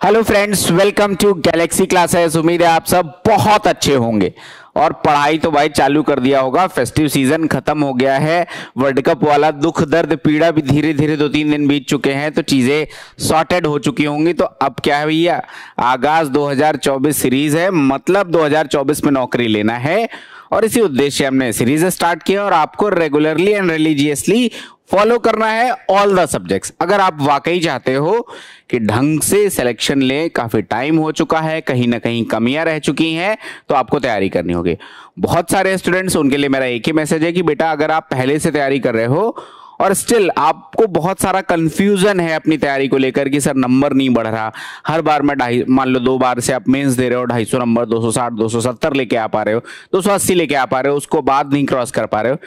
Hello friends, welcome to Galaxy Classes. उम्मीद है आप सब बहुत अच्छे होंगे और पढ़ाई तो भाई चालू कर दिया होगा। फेस्टिव सीजन खत्म हो गया है, वर्ल्ड कप वाला दुख दर्द पीड़ा भी धीरे धीरे 2-3 दिन बीत चुके हैं, तो चीजें सॉर्टेड हो चुकी होंगी। तो अब क्या है भैया, आगाज 2024 सीरीज है, मतलब 2024 में नौकरी लेना है और इसी उद्देश्य हमने सीरीज स्टार्ट किया और आपको रेगुलरली एंड रिलीजियसली फॉलो करना है ऑल द सब्जेक्ट्स। अगर आप वाकई चाहते हो कि ढंग से सिलेक्शन लें, काफी टाइम हो चुका है, कहीं ना कहीं कमियां रह चुकी हैं, तो आपको तैयारी करनी होगी। बहुत सारे स्टूडेंट्स, उनके लिए मेरा एक ही मैसेज है कि बेटा अगर आप पहले से तैयारी कर रहे हो और स्टिल आपको बहुत सारा कंफ्यूजन है अपनी तैयारी को लेकर कि सर नंबर नहीं बढ़ रहा, हर बार मैं मान लो 2 बार से आप मेंस दे रहे हो 250 नंबर, 260 270 लेके आ पा रहे हो, 280 लेके आ पा रहे हो, उसको बाद नहीं क्रॉस कर पा रहे हो,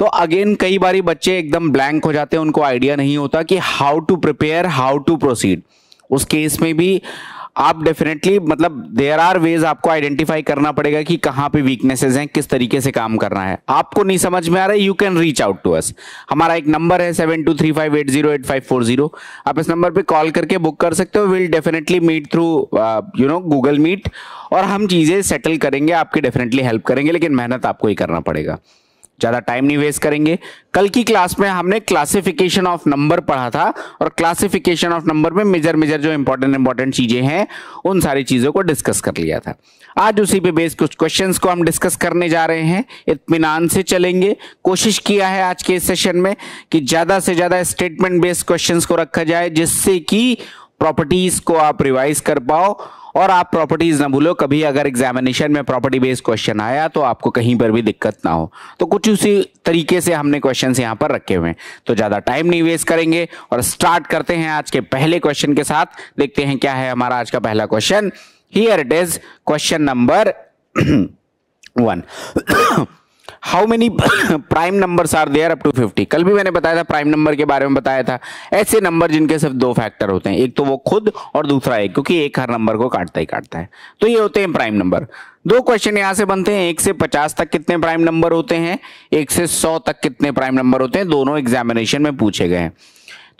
तो अगेन कई बारी बच्चे एकदम ब्लैंक हो जाते हैं, उनको आइडिया नहीं होता कि how to prepare, how to proceed. उस केस में भी आप डेफिनेटली मतलब देयर आर वेज, आपको आइडेंटिफाई करना पड़ेगा कि कहां पे वीकनेसेस हैं, किस तरीके से काम करना है। आपको नहीं समझ में आ रहा है, you can reach out to us. हमारा एक नंबर है 7235808540। आप इस नंबर पे कॉल करके बुक कर सकते हो। Will definitely meet through Google Meet और हम चीजें सेटल करेंगे, आपकी डेफिनेटली हेल्प करेंगे, लेकिन मेहनत आपको ही करना पड़ेगा। ज्यादा टाइम नहीं वेस्ट करेंगे। कल की क्लास में हमने क्लासिफिकेशन ऑफ नंबर पढ़ा था और क्लासिफिकेशन ऑफ नंबर में मेजर जो इंपॉर्टेंट चीजें हैं उन सारी चीजों को डिस्कस कर लिया था। आज उसी पे बेस्ड कुछ क्वेश्चंस को हम डिस्कस करने जा रहे हैं। इत्मीनान से चलेंगे। कोशिश किया है आज के इस सेशन में कि ज्यादा से ज्यादा स्टेटमेंट बेस्ड क्वेश्चंस को रखा जाए, जिससे कि प्रॉपर्टीज को आप रिवाइज कर पाओ और आप प्रॉपर्टीज ना भूलो। कभी अगर एग्जामिनेशन में प्रॉपर्टी बेस्ड क्वेश्चन आया तो आपको कहीं पर भी दिक्कत ना हो। तो कुछ उसी तरीके से हमने क्वेश्चंस यहां पर रखे हुए हैं, तो ज्यादा टाइम नहीं वेस्ट करेंगे और स्टार्ट करते हैं आज के पहले क्वेश्चन के साथ। देखते हैं क्या है हमारा आज का पहला question. Here it is, question number 1। How many prime numbers are there up to 50। कल भी मैंने बताया था, प्राइम नंबर के बारे में बताया था, ऐसे नंबर जिनके सिर्फ 2 फैक्टर होते हैं, एक तो वो खुद और दूसरा एक, क्योंकि एक हर नंबर को काटता ही काटता है, तो ये होते हैं प्राइम नंबर। 2 क्वेश्चन यहां से बनते हैं। 1 से 50 तक कितने प्राइम नंबर होते हैं, 1 से 100 तक कितने प्राइम नंबर होते हैं, दोनों एग्जामिनेशन में पूछे गए हैं।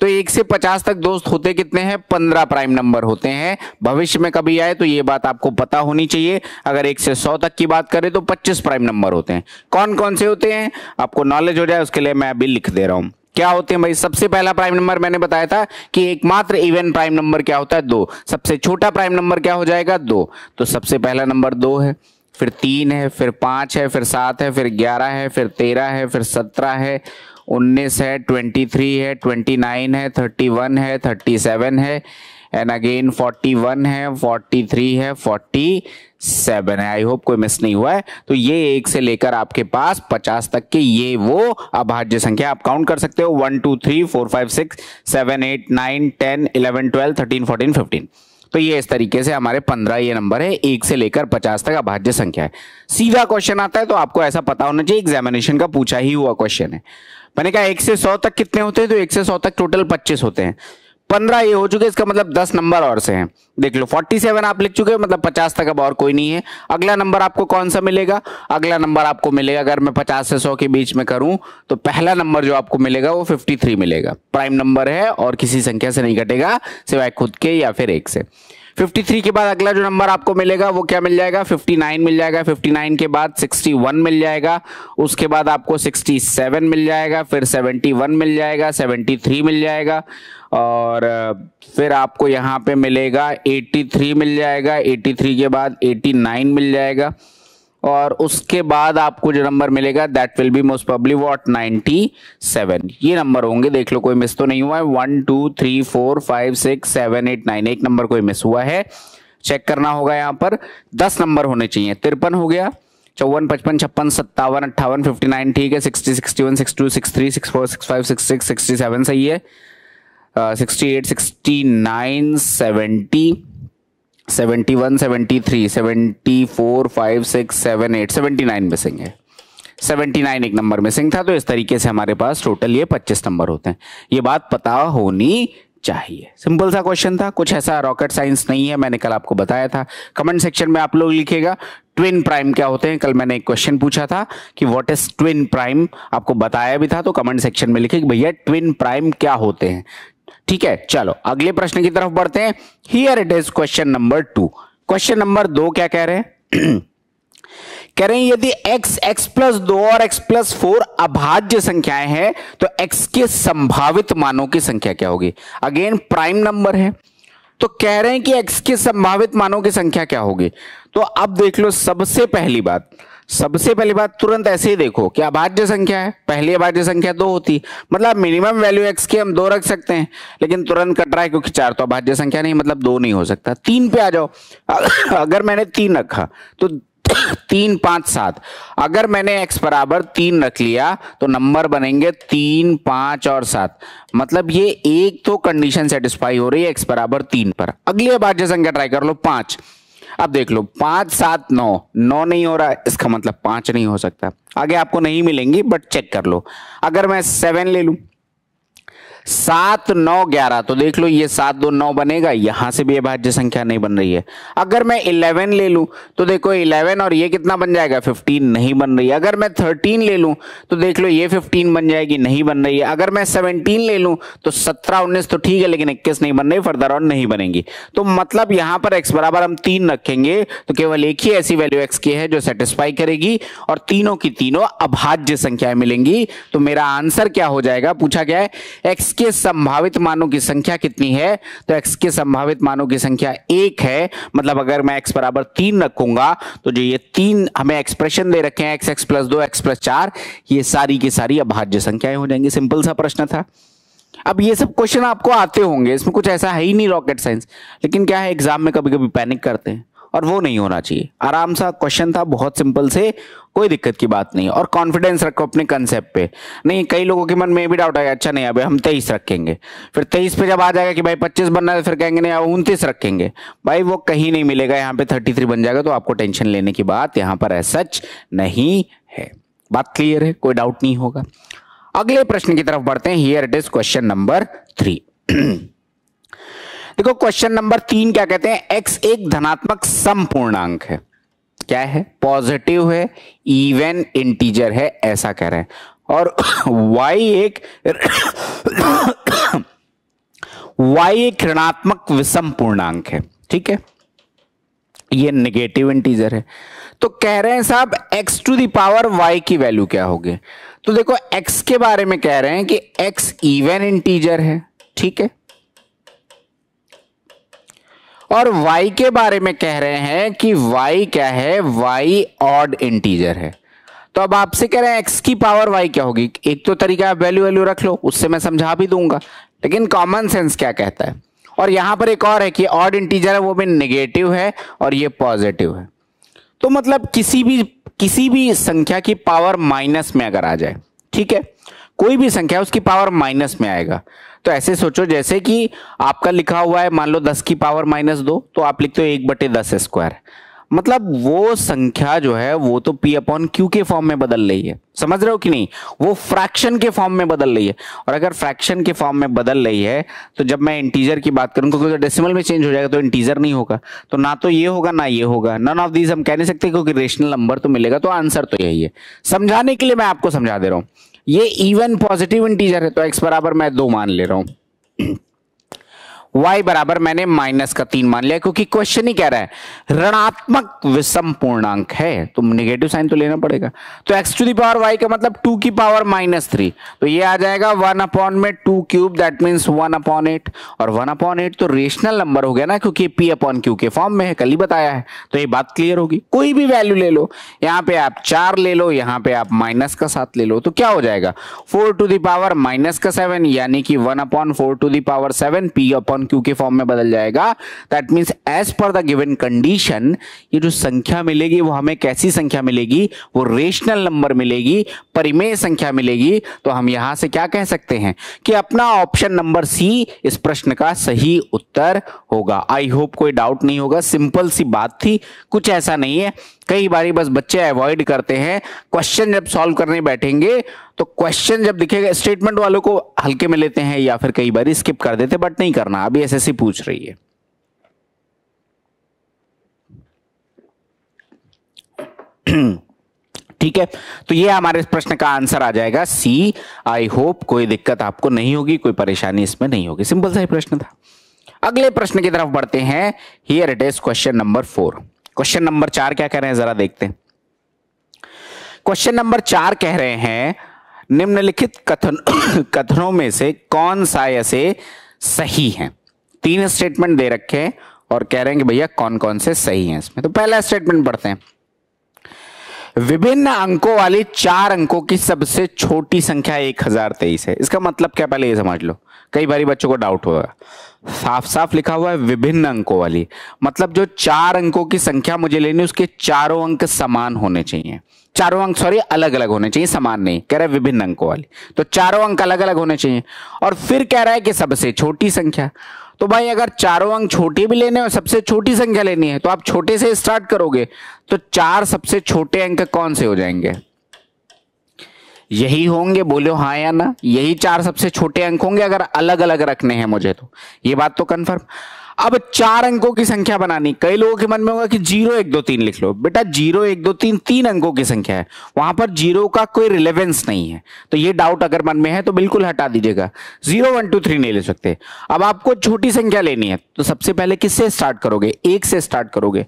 तो 1 से 50 तक दोस्त होते कितने हैं, 15 प्राइम नंबर होते हैं। भविष्य में कभी आए तो ये बात आपको पता होनी चाहिए। अगर 1 से 100 तक की बात करें तो 25 प्राइम नंबर होते हैं। कौन कौन से होते हैं आपको नॉलेज हो जाए, उसके लिए मैं अभी लिख दे रहा हूं। क्या होते हैं भाई, सबसे पहला प्राइम नंबर मैंने बताया था कि एकमात्र इवन प्राइम नंबर क्या होता है, 2। सबसे छोटा प्राइम नंबर क्या हो जाएगा, 2। तो सबसे पहला नंबर 2 है, फिर 3 है, फिर 5 है, फिर 7 है, फिर 11 है, फिर 13 है, फिर 17 है, 19 है, 23 है, 29 है, 31 है, 37 है, एंड अगेन 41 है, 43 है, 47 है। आई होप कोई मिस नहीं हुआ है। तो ये 1 से लेकर आपके पास 50 तक के ये वो अभाज्य संख्या आप काउंट कर सकते हो। 1 2 3 4 5 6 7 8 9 10 11 12 13 14 15। तो ये इस तरीके से हमारे 15 ये नंबर है, 1 से लेकर 50 तक अभाज्य संख्या है। सीधा क्वेश्चन आता है तो आपको ऐसा पता होना चाहिए, एग्जामिनेशन का पूछा ही हुआ क्वेश्चन है। मैंने कहा 1 से 100 तक कितने होते हैं, तो 1 से 100 तक टोटल 25 होते हैं। 15 ये हो चुके, इसका मतलब 10 नंबर और से हैं। देख लो 47 आप लिख चुके हो, मतलब 50 तक अब और कोई नहीं है। अगला नंबर आपको कौन सा मिलेगा, अगला नंबर आपको मिलेगा, अगर मैं 50 से 100 के बीच में करूं तो पहला नंबर जो आपको मिलेगा वो 53 मिलेगा। प्राइम नंबर है और किसी संख्या से नहीं घटेगा सिवाय खुद के या फिर 1 से। 53 के बाद अगला जो नंबर आपको मिलेगा वो क्या मिल जाएगा, 59 मिल जाएगा। 59 के बाद 61 मिल जाएगा, उसके बाद आपको 67 मिल जाएगा, फिर 71 मिल जाएगा, 73 मिल जाएगा और फिर आपको यहाँ पे मिलेगा 83 मिल जाएगा। 83 के बाद 89 मिल जाएगा और उसके बाद आपको जो नंबर मिलेगा that will be most probably what, 97। ये नंबर होंगे, देख लो कोई मिस तो नहीं हुआ है। 1 2 3 4 5 6 7 8 9, एक नंबर कोई मिस हुआ है, चेक करना होगा। यहाँ पर 10 नंबर होने चाहिए। 53 हो गया, 54 55 56 57 58 59 ठीक है। 60 61 62 63 64 65 66 67 सही है। 68 69 70 71 73 74 5 6 7 8 79 मिसिंग है। 79 एक नंबर मिसिंग था। तो इस तरीके से हमारे पास टोटल ये 25 नंबर होते हैं। ये बात पता होनी चाहिए। सिंपल सा क्वेश्चन था, कुछ ऐसा रॉकेट साइंस नहीं है, मैंने कल आपको बताया था। कमेंट सेक्शन में आप लोग लिखिएगा ट्विन प्राइम क्या होते हैं। कल मैंने एक क्वेश्चन पूछा था कि व्हाट इज ट्विन प्राइम, आपको बताया भी था, तो कमेंट सेक्शन में लिखिए भैया ट्विन प्राइम क्या होते हैं। ठीक है, चलो अगले प्रश्न की तरफ बढ़ते हैं। Here it is question number 2। Question number 2 क्या कह रहे हैं? कह रहे हैं यदि x, x प्लस 2 और x प्लस 4 अभाज्य संख्याएं हैं तो x के संभावित मानों की संख्या क्या होगी? अगेन प्राइम नंबर है, तो कह रहे हैं कि x के संभावित मानों की संख्या क्या होगी। तो अब देख लो, सबसे पहली बात तुरंत ऐसे ही देखो कि अभाज्य संख्या है, पहली अभाज्य संख्या 2 होती, मतलब मिनिमम वैल्यू x की हम 2 रख सकते हैं, लेकिन तुरंत कट रहा है क्योंकि 4 तो अभाज्य संख्या नहीं, मतलब 2 नहीं हो सकता। 3 पे आ जाओ, अगर मैंने 3 रखा तो 3, 5, 7, अगर मैंने x बराबर 3 रख लिया तो नंबर बनेंगे 3, 5 और 7, मतलब ये एक तो कंडीशन सेटिस्फाई हो रही है x बराबर 3 पर। अगली अभाज्य संख्या ट्राई कर लो, 5। अब देख लो 5, 7, 9 नहीं हो रहा, इसका मतलब 5 नहीं हो सकता। आगे आपको नहीं मिलेंगी बट चेक कर लो। अगर मैं 7 ले लूं, 7, 9, 11, तो देख लो ये 7, 2, 9 बनेगा, यहां से भी अभाज्य संख्या नहीं बन रही है। अगर मैं 11 ले लूं तो देखो 11 और ये कितना बन जाएगा, 15, नहीं बन रही है। अगर मैं 13 ले लूं तो देख लो ये 15 बन जाएगी, नहीं बन रही है। अगर मैं 17 ले लूं तो 17, 19 तो ठीक है, लेकिन 21 नहीं बन रही, फर्दर ऑन नहीं बनेगी। तो मतलब यहां पर x बराबर हम 3 रखेंगे तो केवल एक ही ऐसी वैल्यू x की है जो सेटिस्फाई करेगी और तीनों की तीनों अभाज्य संख्याएं मिलेंगी। तो मेरा आंसर क्या हो जाएगा, पूछा गया है x के संभावित मानों की संख्या कितनी है, तो x के संभावित मानों की संख्या 1 है। मतलब अगर मैं x बराबर 3 रखूंगा तो जो ये 3 हमें एक्सप्रेशन दे रखे हैं, x प्लस 2, x प्लस 4, ये सारी की सारी अभाज्य संख्याएं हो जाएंगी। सिंपल सा प्रश्न था। अब ये सब क्वेश्चन आपको आते होंगे, इसमें कुछ ऐसा है ही नहीं रॉकेट साइंस, लेकिन क्या है एग्जाम में कभी कभी पैनिक करते हैं और वो नहीं होना चाहिए। आराम सा क्वेश्चन था, बहुत सिंपल से, कोई दिक्कत की बात नहीं। और कॉन्फिडेंस रखो अपने कंसेप्ट पे। नहीं, कई लोगों के मन में भी डाउट आएगा, अच्छा नहीं अबे हम 23 रखेंगे, फिर 23 पे जब आ जाएगा कि भाई 25 बनना है, फिर कहेंगे नहीं 29 रखेंगे, भाई वो कहीं नहीं मिलेगा, यहाँ पे 33 बन जाएगा। तो आपको टेंशन लेने की बात यहाँ पर ऐसा सच नहीं है। बात क्लियर है, कोई डाउट नहीं होगा। अगले प्रश्न की तरफ बढ़ते हैं। Here it is question number 3। देखो क्वेश्चन नंबर 3 क्या कहते हैं, x एक धनात्मक समपूर्णांक है, क्या है, पॉजिटिव है, इवन इंटीजर है, ऐसा कह रहे हैं। और y एक ऋणात्मक विषम पूर्णांक है, ठीक है, ये नेगेटिव इंटीजर है। तो कह रहे हैं साहब x to the power y की वैल्यू क्या होगी। तो देखो x के बारे में कह रहे हैं कि x इवन इंटीजर है, ठीक है, और y के बारे में कह रहे हैं कि y क्या है, y ऑड इंटीजर है। तो अब आपसे कह रहे हैं x की पावर y क्या होगी। एक तो तरीका आप वैल्यू रख लो, उससे मैं समझा भी दूंगा, लेकिन कॉमन सेंस क्या कहता है। और यहां पर एक और है कि ऑड इंटीजर है, वो भी नेगेटिव है और ये पॉजिटिव है। तो मतलब किसी भी संख्या की पावर माइनस में अगर आ जाए, ठीक है, कोई भी संख्या उसकी पावर माइनस में आएगा। तो ऐसे सोचो जैसे कि आपका लिखा हुआ है मान लो 10 की पावर -2, तो आप लिखते हो 1/10²। मतलब वो संख्या जो है वो तो p/q के फॉर्म में बदल रही है, समझ रहे हो कि नहीं, वो फ्रैक्शन के फॉर्म में बदल रही है। और अगर फ्रैक्शन के फॉर्म में बदल रही है तो जब मैं इंटीजर की बात करूं, क्योंकि डेसिमल में चेंज हो जाएगा तो इंटीजर नहीं होगा, तो ना तो ये होगा ना ये होगा, नन ऑफ दीज हम कह नहीं सकते, क्योंकि रेशनल नंबर तो मिलेगा। तो आंसर तो यही है। समझाने के लिए मैं आपको समझा दे रहा हूं, ये इवन पॉजिटिव इंटीजर है, तो x बराबर मैं 2 मान ले रहा हूं, y बराबर मैंने -3 मान लिया, क्योंकि क्वेश्चन ही कह रहा है ऋणात्मक विषम पूर्णांक है, तो नेगेटिव साइन तो लेना पड़ेगा। तो x to the power y का मतलब 2 की पावर -3, तो ये आ जाएगा 1/2³ दैट मींस 1/8। और 1/8 तो रेशनल नंबर हो गया ना, क्योंकि p/q के फॉर्म में है, कल ही बताया है। तो ये बात क्लियर होगी। कोई भी वैल्यू ले लो, यहाँ पे आप 4 ले लो, यहाँ पे आप -7 ले लो, तो क्या हो जाएगा 4 टू द पावर -7, यानी कि 1/4 टू द पावर 7 p/q के फॉर्म में बदल जाएगा। That means as per the given condition ये जो संख्या मिलेगी वो हमें कैसी संख्या मिलेगी, वो रेशनल नंबर मिलेगी, परिमेय संख्या मिलेगी। तो हम यहां से क्या कह सकते हैं कि अपना ऑप्शन नंबर सी इस प्रश्न का सही उत्तर होगा। आई होप कोई डाउट नहीं होगा, सिंपल सी बात थी, कुछ ऐसा नहीं है। कई बारी बस बच्चे अवॉइड करते हैं, क्वेश्चन जब सॉल्व करने बैठेंगे तो क्वेश्चन जब दिखेगा स्टेटमेंट वालों को हल्के में लेते हैं या फिर कई बार स्किप कर देते, बट नहीं करना, अभी एसएससी पूछ रही है। ठीक है, तो ये हमारे इस प्रश्न का आंसर आ जाएगा सी। आई होप कोई दिक्कत आपको नहीं होगी, कोई परेशानी इसमें नहीं होगी। सिंपल सा ही प्रश्न था। अगले प्रश्न की तरफ बढ़ते हैं। Here it is question number 4। Question number 4 क्या कह रहे हैं जरा देखते हैं। क्वेश्चन नंबर 4 कह रहे हैं निम्नलिखित कथनों में से कौन सा ऐसे सही है। 3 स्टेटमेंट दे रखे हैं और कह रहे हैं कि भैया कौन कौन से सही हैं इसमें। तो पहला स्टेटमेंट पढ़ते हैं। विभिन्न अंकों वाली 4 अंकों की सबसे छोटी संख्या 1023 है। इसका मतलब क्या, पहले ये समझ लो, कई बार बच्चों को डाउट होगा। साफ साफ लिखा हुआ है विभिन्न अंकों वाली, मतलब जो 4 अंकों की संख्या मुझे लेनी, उसके चारों अंक समान होने चाहिए। चारों अंक अलग अलग होने चाहिए, समान नहीं। कह रहा है विभिन्न अंकों वाली, तो चारों अंक अलग अलग होने चाहिए। और फिर कह रहा है कि सबसे छोटी संख्या। तो भाई अगर चारों अंक छोटे भी लेने और सबसे छोटी संख्या लेनी है तो आप छोटे से स्टार्ट करोगे, तो 4 सबसे छोटे अंक कौन से हो जाएंगे? यही होंगे, बोलो हाँ या ना। यही 4 सबसे छोटे अंक होंगे अगर अलग अलग रखने हैं मुझे, तो ये बात तो कंफर्म। अब 4 अंकों की संख्या बनानी, कई लोगों के मन में होगा कि 0 1 2 3 लिख लो। बेटा 0 1 2 3 3 अंकों की संख्या है, वहां पर 0 का कोई रिलेवेंस नहीं है। तो ये डाउट अगर मन में है तो बिल्कुल हटा दीजिएगा। 0 1 2 3 नहीं ले सकते। अब आपको छोटी संख्या लेनी है तो सबसे पहले किससे स्टार्ट करोगे? 1 से स्टार्ट करोगे।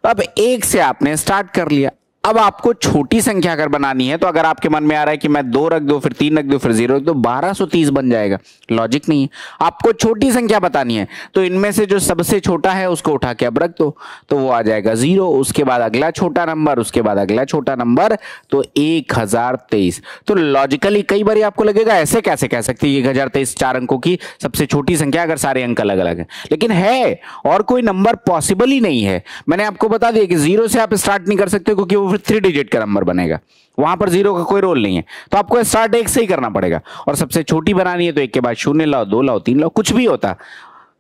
अब 1 से आपने स्टार्ट कर लिया। अब आपको छोटी संख्या अगर बनानी है तो अगर आपके मन में आ रहा है कि मैं 2 रख दो, फिर 3 रख दो, फिर 0 रख दो, 1230 बन जाएगा। लॉजिक नहीं है। आपको छोटी संख्या बतानी है तो इनमें से जो सबसे छोटा है उसको उठा के अब रख दो, तो वो आ जाएगा 0। उसके बाद अगला छोटा नंबर, उसके बाद अगला छोटा नंबर, तो 1023। तो लॉजिकली कई बार आपको लगेगा ऐसे कैसे कह सकते हैं 1023 4 अंकों की सबसे छोटी संख्या अगर सारे अंक अलग अलग है, लेकिन है और कोई नंबर पॉसिबल ही नहीं है। मैंने आपको बता दिया कि 0 से आप स्टार्ट नहीं कर सकते क्योंकि वो 3 डिजिट का नंबर बनेगा, वहां पर 0 का कोई रोल नहीं है। तो आपको स्टार्ट 1 से ही करना पड़ेगा। और सबसे छोटी बनानी है तो 1 के बाद 0 लाओ, 2 लाओ, 3 लाओ, कुछ भी होता।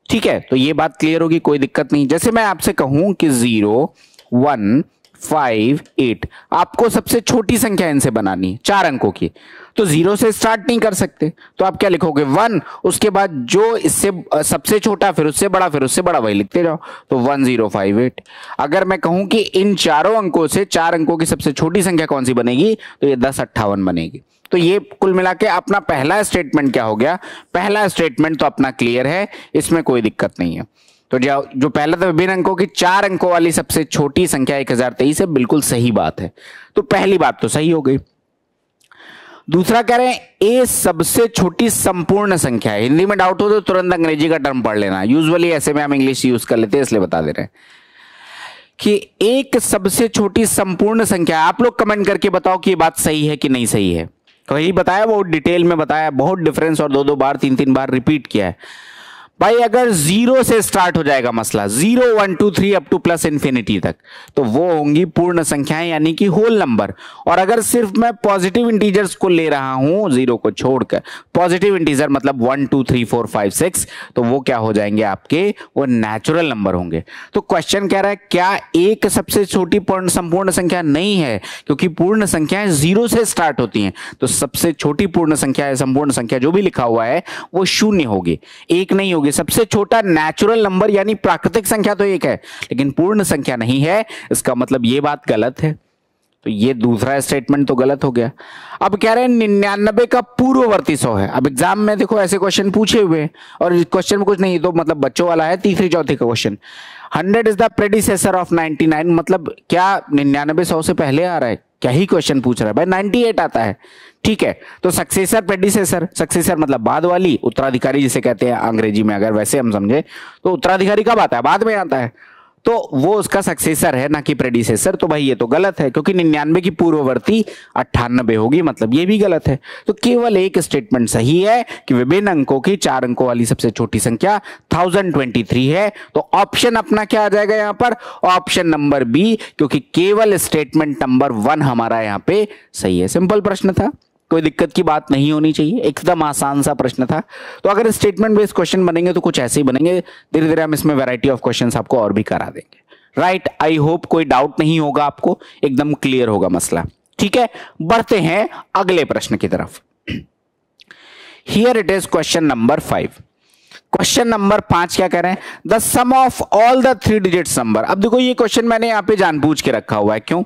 ठीक है, तो ये बात क्लियर होगी, कोई दिक्कत नहीं। जैसे मैं आपसे कहूं कि 0 1 5 8, आपको सबसे छोटी संख्या इनसे बनानी है 4 अंकों की, तो 0 से स्टार्ट नहीं कर सकते। तो आप क्या लिखोगे? 1, उसके बाद जो इससे सबसे छोटा, फिर उससे बड़ा, फिर उससे बड़ा, वही लिखते जाओ, तो 1058। अगर मैं कहूं कि इन चारों अंकों से 4 अंकों की सबसे छोटी संख्या कौन सी बनेगी, तो ये 1058 बनेगी। तो ये कुल मिला के अपना पहला स्टेटमेंट क्या हो गया? पहला स्टेटमेंट तो अपना क्लियर है, इसमें कोई दिक्कत नहीं है। तो जो पहला था विभिन्न अंकों की 4 अंकों वाली सबसे छोटी संख्या 1023 है, बिल्कुल सही बात है। तो पहली बात तो सही हो गई। दूसरा कह रहे हैं ए सबसे छोटी संपूर्ण संख्या है। हिंदी में डाउट हो तो तुरंत अंग्रेजी का टर्म पढ़ लेना, यूजुअली ऐसे में हम इंग्लिश यूज कर लेते हैं इसलिए बता दे रहे हैं कि एक सबसे छोटी संपूर्ण संख्या। आप लोग कमेंट करके बताओ कि ये बात सही है कि नहीं सही है। कहीं बताया, बहुत डिटेल में बताया, बहुत डिफरेंस और 2-2 बार 3-3 बार रिपीट किया है। भाई अगर 0 से स्टार्ट हो जाएगा मसला, 0 1 2 3 अप टू प्लस इन्फिनिटी तक, तो वो होंगी पूर्ण संख्याएं यानी कि होल नंबर। और अगर सिर्फ मैं पॉजिटिव इंटीजर्स को ले रहा हूं 0 को छोड़कर, पॉजिटिव इंटीजर मतलब 1 2 3 4 5 6, तो वो क्या हो जाएंगे आपके? वो नेचुरल नंबर होंगे। तो क्वेश्चन कह रहा है क्या एक सबसे छोटी संपूर्ण संख्या? नहीं है, क्योंकि पूर्ण संख्याएं 0 से स्टार्ट होती हैं। तो सबसे छोटी पूर्ण संख्या है, संपूर्ण संख्या जो भी लिखा हुआ है वो 0 होगी, 1 नहीं होगी। सबसे छोटा नेचुरल नंबर यानी प्राकृतिक संख्या तो 1 है, लेकिन पूर्ण संख्या नहीं है। इसका मतलब ये बात गलत है। तो ये दूसरा स्टेटमेंट तो गलत हो गया। अब कह रहे हैं 99 का पूर्ववर्ती 100 है। अब एग्जाम में देखो ऐसे क्वेश्चन पूछे हुए और इस क्वेश्चन में कुछ नहीं, तो मतलब बच्चों वाला है, तीसरी चौथी का question. 100 is the predecessor of 99, मतलब क्या 99 100 से पहले आ रहा है? क्या ही क्वेश्चन पूछ रहा है भाई? 98 आता है। ठीक है, तो सक्सेसर प्रेडिसेसर, सक्सेसर मतलब बाद वाली, उत्तराधिकारी जिसे कहते हैं अंग्रेजी में, अगर वैसे हम समझे तो उत्तराधिकारी कब आता है? बाद में आता है, तो वो उसका सक्सेसर है ना कि प्रेडिसेसर। तो भाई ये तो गलत है, क्योंकि 99 की पूर्ववर्ती 98 होगी, मतलब ये भी गलत है। तो केवल एक स्टेटमेंट सही है कि विभिन्न अंकों की 4 अंकों वाली सबसे छोटी संख्या 1023 है। तो ऑप्शन अपना क्या आ जाएगा यहां पर? ऑप्शन नंबर बी, क्योंकि केवल स्टेटमेंट नंबर 1 हमारा यहां पे सही है। सिंपल प्रश्न था, कोई दिक्कत की बात नहीं होनी चाहिए, एकदम आसान सा प्रश्न था। तो अगर स्टेटमेंट बेस्ड क्वेश्चन बनेंगे तो कुछ ऐसे ही बनेंगे, धीरे धीरे हम इसमें वैरायटी ऑफ क्वेश्चंस आपको और भी करा देंगे। राइट, आई होप कोई डाउट नहीं होगा आपको, एकदम क्लियर होगा मसला। ठीक है, बढ़ते हैं अगले प्रश्न की तरफ। Here it is question number 5। Question number 5 क्या कह रहे हैं? The sum of all the 3 digits number. अब देखो ये क्वेश्चन मैंने यहां पे जानबूझ के रखा हुआ है, क्यों?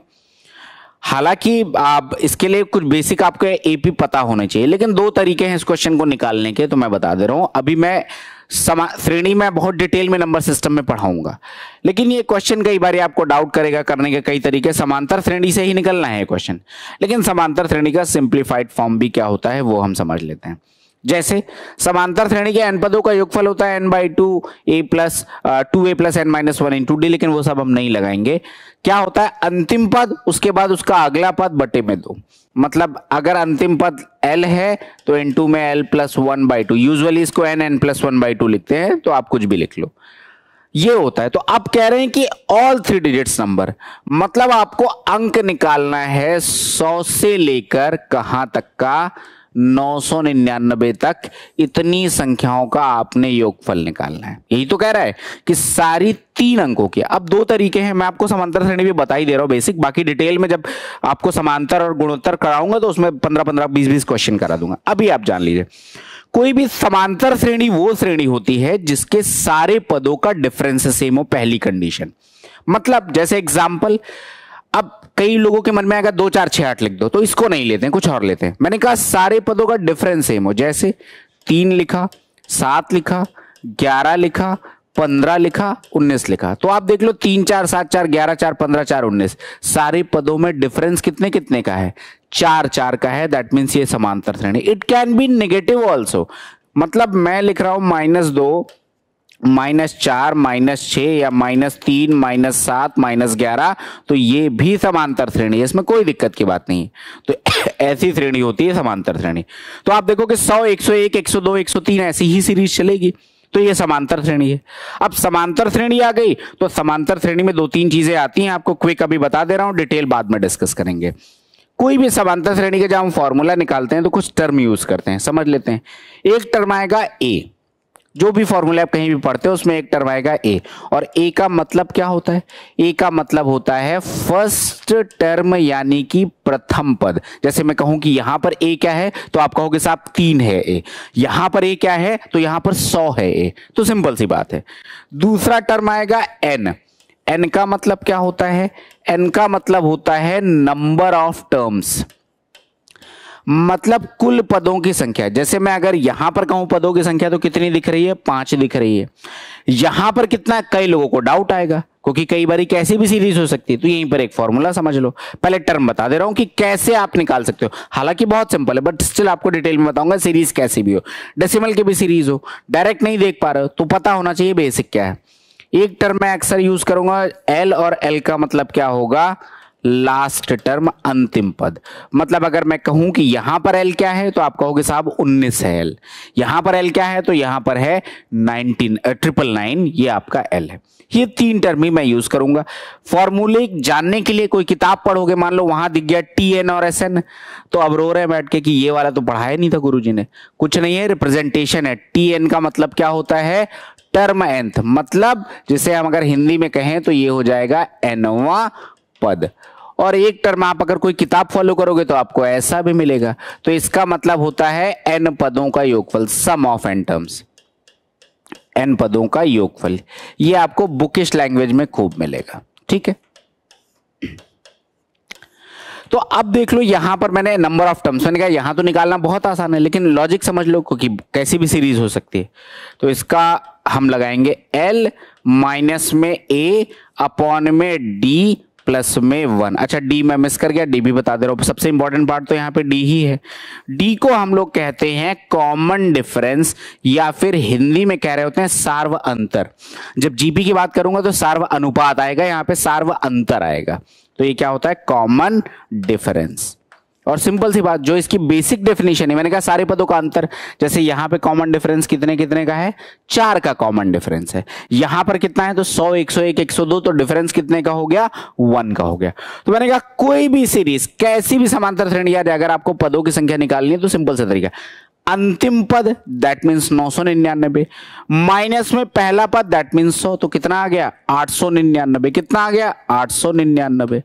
हालांकि आप इसके लिए कुछ बेसिक आपको एपी पता होने चाहिए, लेकिन दो तरीके हैं इस क्वेश्चन को निकालने के, तो मैं बता दे रहा हूं। अभी मैं श्रेणी में बहुत डिटेल में नंबर सिस्टम में पढ़ाऊंगा, लेकिन ये क्वेश्चन कई बार आपको डाउट करेगा। करने के कई तरीके, समांतर श्रेणी से ही निकलना है क्वेश्चन, लेकिन समांतर श्रेणी का सिंप्लीफाइड फॉर्म भी क्या होता है वो हम समझ लेते हैं। जैसे समांतर श्रेणी के n पदों का योगफल होता है n/2 a plus 2a plus n minus 1 into D, लेकिन वो सब हम नहीं लगाएंगे। क्या होता है, अंतिम पद उसके बाद उसका अगला पद बटे में 2। मतलब अगर अंतिम पद l है तो n2 में l प्लस 1/2, यूजुअली इसको n प्लस 1/2 लिखते हैं, तो आप कुछ भी लिख लो, ये होता है। तो आप कह रहे हैं कि ऑल 3 डिजिट्स नंबर, मतलब आपको अंक निकालना है 100 से लेकर कहां तक का, 999 तक, इतनी संख्याओं का आपने योगफल निकालना है। यही तो कह रहा है कि सारी 3 अंकों की। अब दो तरीके हैं, मैं आपको समांतर श्रेणी भी बता ही दे रहा हूं बेसिक, बाकी डिटेल में जब आपको समांतर और गुणोत्तर कराऊंगा तो उसमें 15-15, 20-20 क्वेश्चन करा दूंगा। अभी आप जान लीजिए, कोई भी समांतर श्रेणी वो श्रेणी होती है जिसके सारे पदों का डिफरेंस सेम हो, पहली कंडीशन। मतलब जैसे एग्जांपल, अब कई लोगों के मन में आएगा 2 4 6 8 लिख दो, तो इसको नहीं लेते हैं, कुछ और लेते हैं। मैंने कहा सारे पदों का डिफरेंस सेम हो, जैसे 3 लिखा, 7 लिखा, 11 लिखा, 15 लिखा, 19 लिखा, तो आप देख लो 3 4 7 4 11 4 15 4 19, सारे पदों में डिफरेंस कितने कितने का है, 4 4 का है। दैट मीन्स ये समांतर श्रेणी। It can be negative also, मतलब मैं लिख रहा हूं -2 -4 -6 या -3 -7 -11, तो ये भी समांतर श्रेणी है, इसमें कोई दिक्कत की बात नहीं। तो ऐसी श्रेणी होती है समांतर श्रेणी। तो आप देखो कि 100 101 102 103 ऐसी ही सीरीज चलेगी, तो ये समांतर श्रेणी है। अब समांतर श्रेणी आ गई तो समांतर श्रेणी में 2-3 चीजें आती हैं, आपको क्विक अभी बता दे रहा हूं, डिटेल बाद में डिस्कस करेंगे। कोई भी समांतर श्रेणी के जब हम फॉर्मूला निकालते हैं तो कुछ टर्म यूज करते हैं, समझ लेते हैं। एक टर्म आएगा ए, जो भी फॉर्मूला आप कहीं भी पढ़ते हो उसमें एक टर्म आएगा ए, और ए का मतलब क्या होता है, ए का मतलब होता है फर्स्ट टर्म, यानी कि प्रथम पद। जैसे मैं कहूं कि यहां पर ए क्या है, तो आप कहोगे साहब 3 है ए, यहां पर ए क्या है, तो यहां पर 100 है ए, तो सिंपल सी बात है। दूसरा टर्म आएगा एन, एन का मतलब क्या होता है, एन का मतलब होता है नंबर ऑफ टर्म्स, मतलब कुल पदों की संख्या। जैसे मैं अगर यहां पर कहूं पदों की संख्या तो कितनी दिख रही है, 5 दिख रही है। यहां पर कितना, कई लोगों को डाउट आएगा क्योंकि कई बार कैसी भी सीरीज हो सकती है, तो यहीं पर एक फॉर्मूला समझ लो। पहले टर्म बता दे रहा हूं कि कैसे आप निकाल सकते हो, हालांकि बहुत सिंपल है, बट स्टिल आपको डिटेल में बताऊंगा। सीरीज कैसी भी हो, डेसिमल की भी सीरीज हो, डायरेक्ट नहीं देख पा रहे हो तो पता होना चाहिए बेसिक क्या है। एक टर्म मैं अक्सर यूज करूंगा एल, और एल का मतलब क्या होगा, लास्ट टर्म, अंतिम पद। मतलब अगर मैं कहूं कि यहां पर एल क्या है, तो आप कहोगे साहब 19 है एल। यहां पर एल क्या है, तो यहां पर है 999, ये आपका एल है। ये 3 टर्म ही मैं यूज करूंगा। फॉर्मूले जानने के लिए कोई किताब पढ़ोगे, मान लो वहां दिख गया TN और SN, तो अब रो रहे हैं बैठ के कि ये वाला तो पढ़ाया नहीं था गुरुजी ने। कुछ नहीं है, रिप्रेजेंटेशन है। TN का मतलब क्या होता है, टर्म nth, मतलब जिसे हम अगर हिंदी में कहें तो ये हो जाएगा nवां पद। और एक टर्म आप अगर कोई किताब फॉलो करोगे तो आपको ऐसा भी मिलेगा, तो इसका मतलब होता है n पदों का योगफल, सम ऑफ n टर्म्स, n पदों का योगफल। ये आपको बुकिश लैंग्वेज में खूब मिलेगा, ठीक है। तो अब देख लो यहां पर मैंने नंबर ऑफ टर्म्स, मैंने कहा यहां तो निकालना बहुत आसान है, लेकिन लॉजिक समझ लो क्योंकि कैसी भी सीरीज हो सकती है। तो इसका हम लगाएंगे L माइनस में A अपॉन में D प्लस में 1। अच्छा D मैं मिस कर गया, D भी बता दे रहा हूं, सबसे इंपॉर्टेंट पार्ट तो यहाँ पे D ही है। D को हम लोग कहते हैं कॉमन डिफरेंस, या फिर हिंदी में कह रहे होते हैं सार्व अंतर। जब जीपी की बात करूंगा तो सार्व अनुपात आएगा, यहाँ पे सार्व अंतर आएगा। तो ये क्या होता है, कॉमन डिफरेंस। और सिंपल सी बात, जो इसकी बेसिक डेफिनेशन है, मैंने कहा सारे पदों का अंतर, जैसे यहां पे कॉमन डिफरेंस कितने कितने का है, 4 का कॉमन डिफरेंस है। यहां पर कितना है, तो 100 101 102, तो डिफरेंस कितने का हो गया, 1 का हो गया। तो मैंने कहा कोई भी सीरीज, कैसी भी समांतर श्रेणी याद है, अगर आपको पदों की संख्या निकालनी है तो सिंपल सा तरीका, अंतिम पद दैट मीन्स 999, माइनस में पहला पद दैट मीन्स 100, तो कितना आ गया 899, कितना आ गया 899।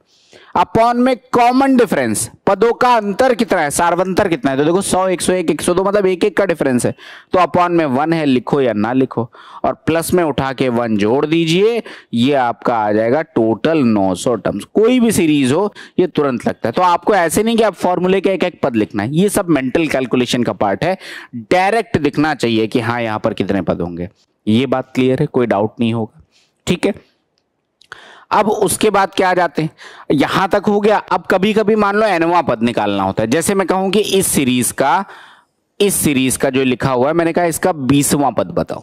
अपॉन में कॉमन डिफरेंस, पदों का अंतर कितना है, सार्वंतर कितना है, तो देखो 100, 101, 102 मतलब एक एक का डिफरेंस है, तो अपॉन में 1 है, लिखो या ना लिखो, और प्लस में उठा के 1 जोड़ दीजिए, ये आपका आ जाएगा टोटल 900 टर्म्स। कोई भी सीरीज हो ये तुरंत लगता है। तो आपको ऐसे नहीं कि आप फॉर्मूले के एक एक पद लिखना है, ये सब मेंटल कैलकुलेशन का पार्ट है, डायरेक्ट दिखना चाहिए कि हाँ यहां पर कितने पद होंगे। ये बात क्लियर है, कोई डाउट नहीं होगा, ठीक है। अब उसके बाद क्या आ जाते हैं, यहां तक हो गया। अब कभी कभी मान लो nवां पद निकालना होता है, जैसे मैं कहूं कि इस सीरीज का जो लिखा हुआ है, मैंने कहा इसका 20वां पद बताओ,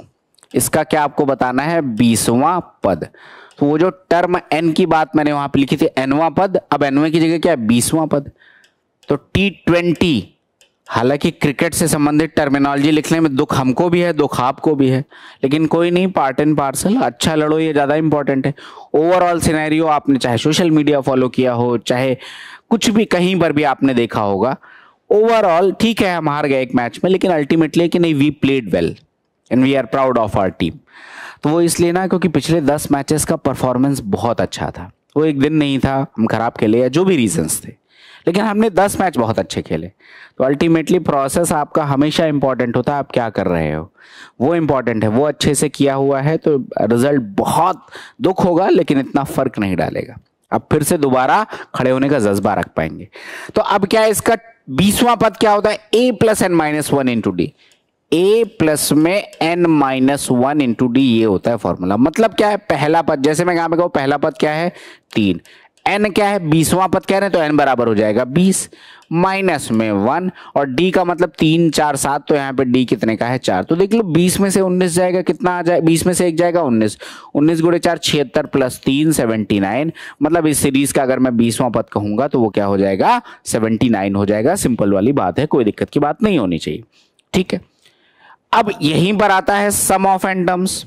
इसका क्या आपको बताना है, 20वां पद। तो वो जो टर्म n की बात मैंने वहां पे लिखी थी nवां पद, अब nवें की जगह क्या है, 20वां पद। तो T20, हालांकि क्रिकेट से संबंधित टर्मिनोलॉजी लिखने में दुख हमको भी है, दुख आपको भी है, लेकिन कोई नहीं, पार्ट एंड पार्सल, अच्छा लड़ो, ये ज्यादा इंपॉर्टेंट है। ओवरऑल सिनेरियो आपने चाहे सोशल मीडिया फॉलो किया हो, चाहे कुछ भी कहीं पर भी आपने देखा होगा, ओवरऑल ठीक है हम हार गए एक मैच में, लेकिन अल्टीमेटली कि नहीं, we played well and we are proud of our team. तो वो इसलिए ना क्योंकि पिछले 10 मैचेस का परफॉर्मेंस बहुत अच्छा था, वो एक दिन नहीं था हम खराब खेले या जो भी रीजंस थे, लेकिन हमने 10 मैच बहुत अच्छे खेले। तो अल्टीमेटली प्रोसेस आपका हमेशा इंपॉर्टेंट होता है, आप क्या कर रहे हो वो इंपॉर्टेंट है, वो अच्छे से किया हुआ है तो रिजल्ट बहुत दुख होगा लेकिन इतना फर्क नहीं डालेगा, अब फिर से दोबारा खड़े होने का जज्बा रख पाएंगे। तो अब क्या है, इसका 20वां पद क्या होता है, a plus n minus 1 into D, a plus में n माइनस 1 इंटू डी, ये होता है फॉर्मूला। मतलब क्या है, पहला पद, जैसे मैं यहां पे कहूं पहला पद क्या है 3, n क्या है 20वां पद कह रहे हैं, तो n बराबर हो जाएगा 20 माइनस में 1, और d का मतलब 3 4 7, तो यहाँ पे d कितने का है 4। तो देख लो 20 में से 19 जाएगा, कितना आ जाए, 20 में से 1 जाएगा 19, 19 गुणे 4 76 प्लस 3 79। मतलब इस सीरीज का अगर मैं 20वां पद कहूंगा तो वो क्या हो जाएगा, 79 हो जाएगा। सिंपल वाली बात है, कोई दिक्कत की बात नहीं होनी चाहिए, ठीक है। अब यहीं पर आता है सम ऑफ n टर्म्स,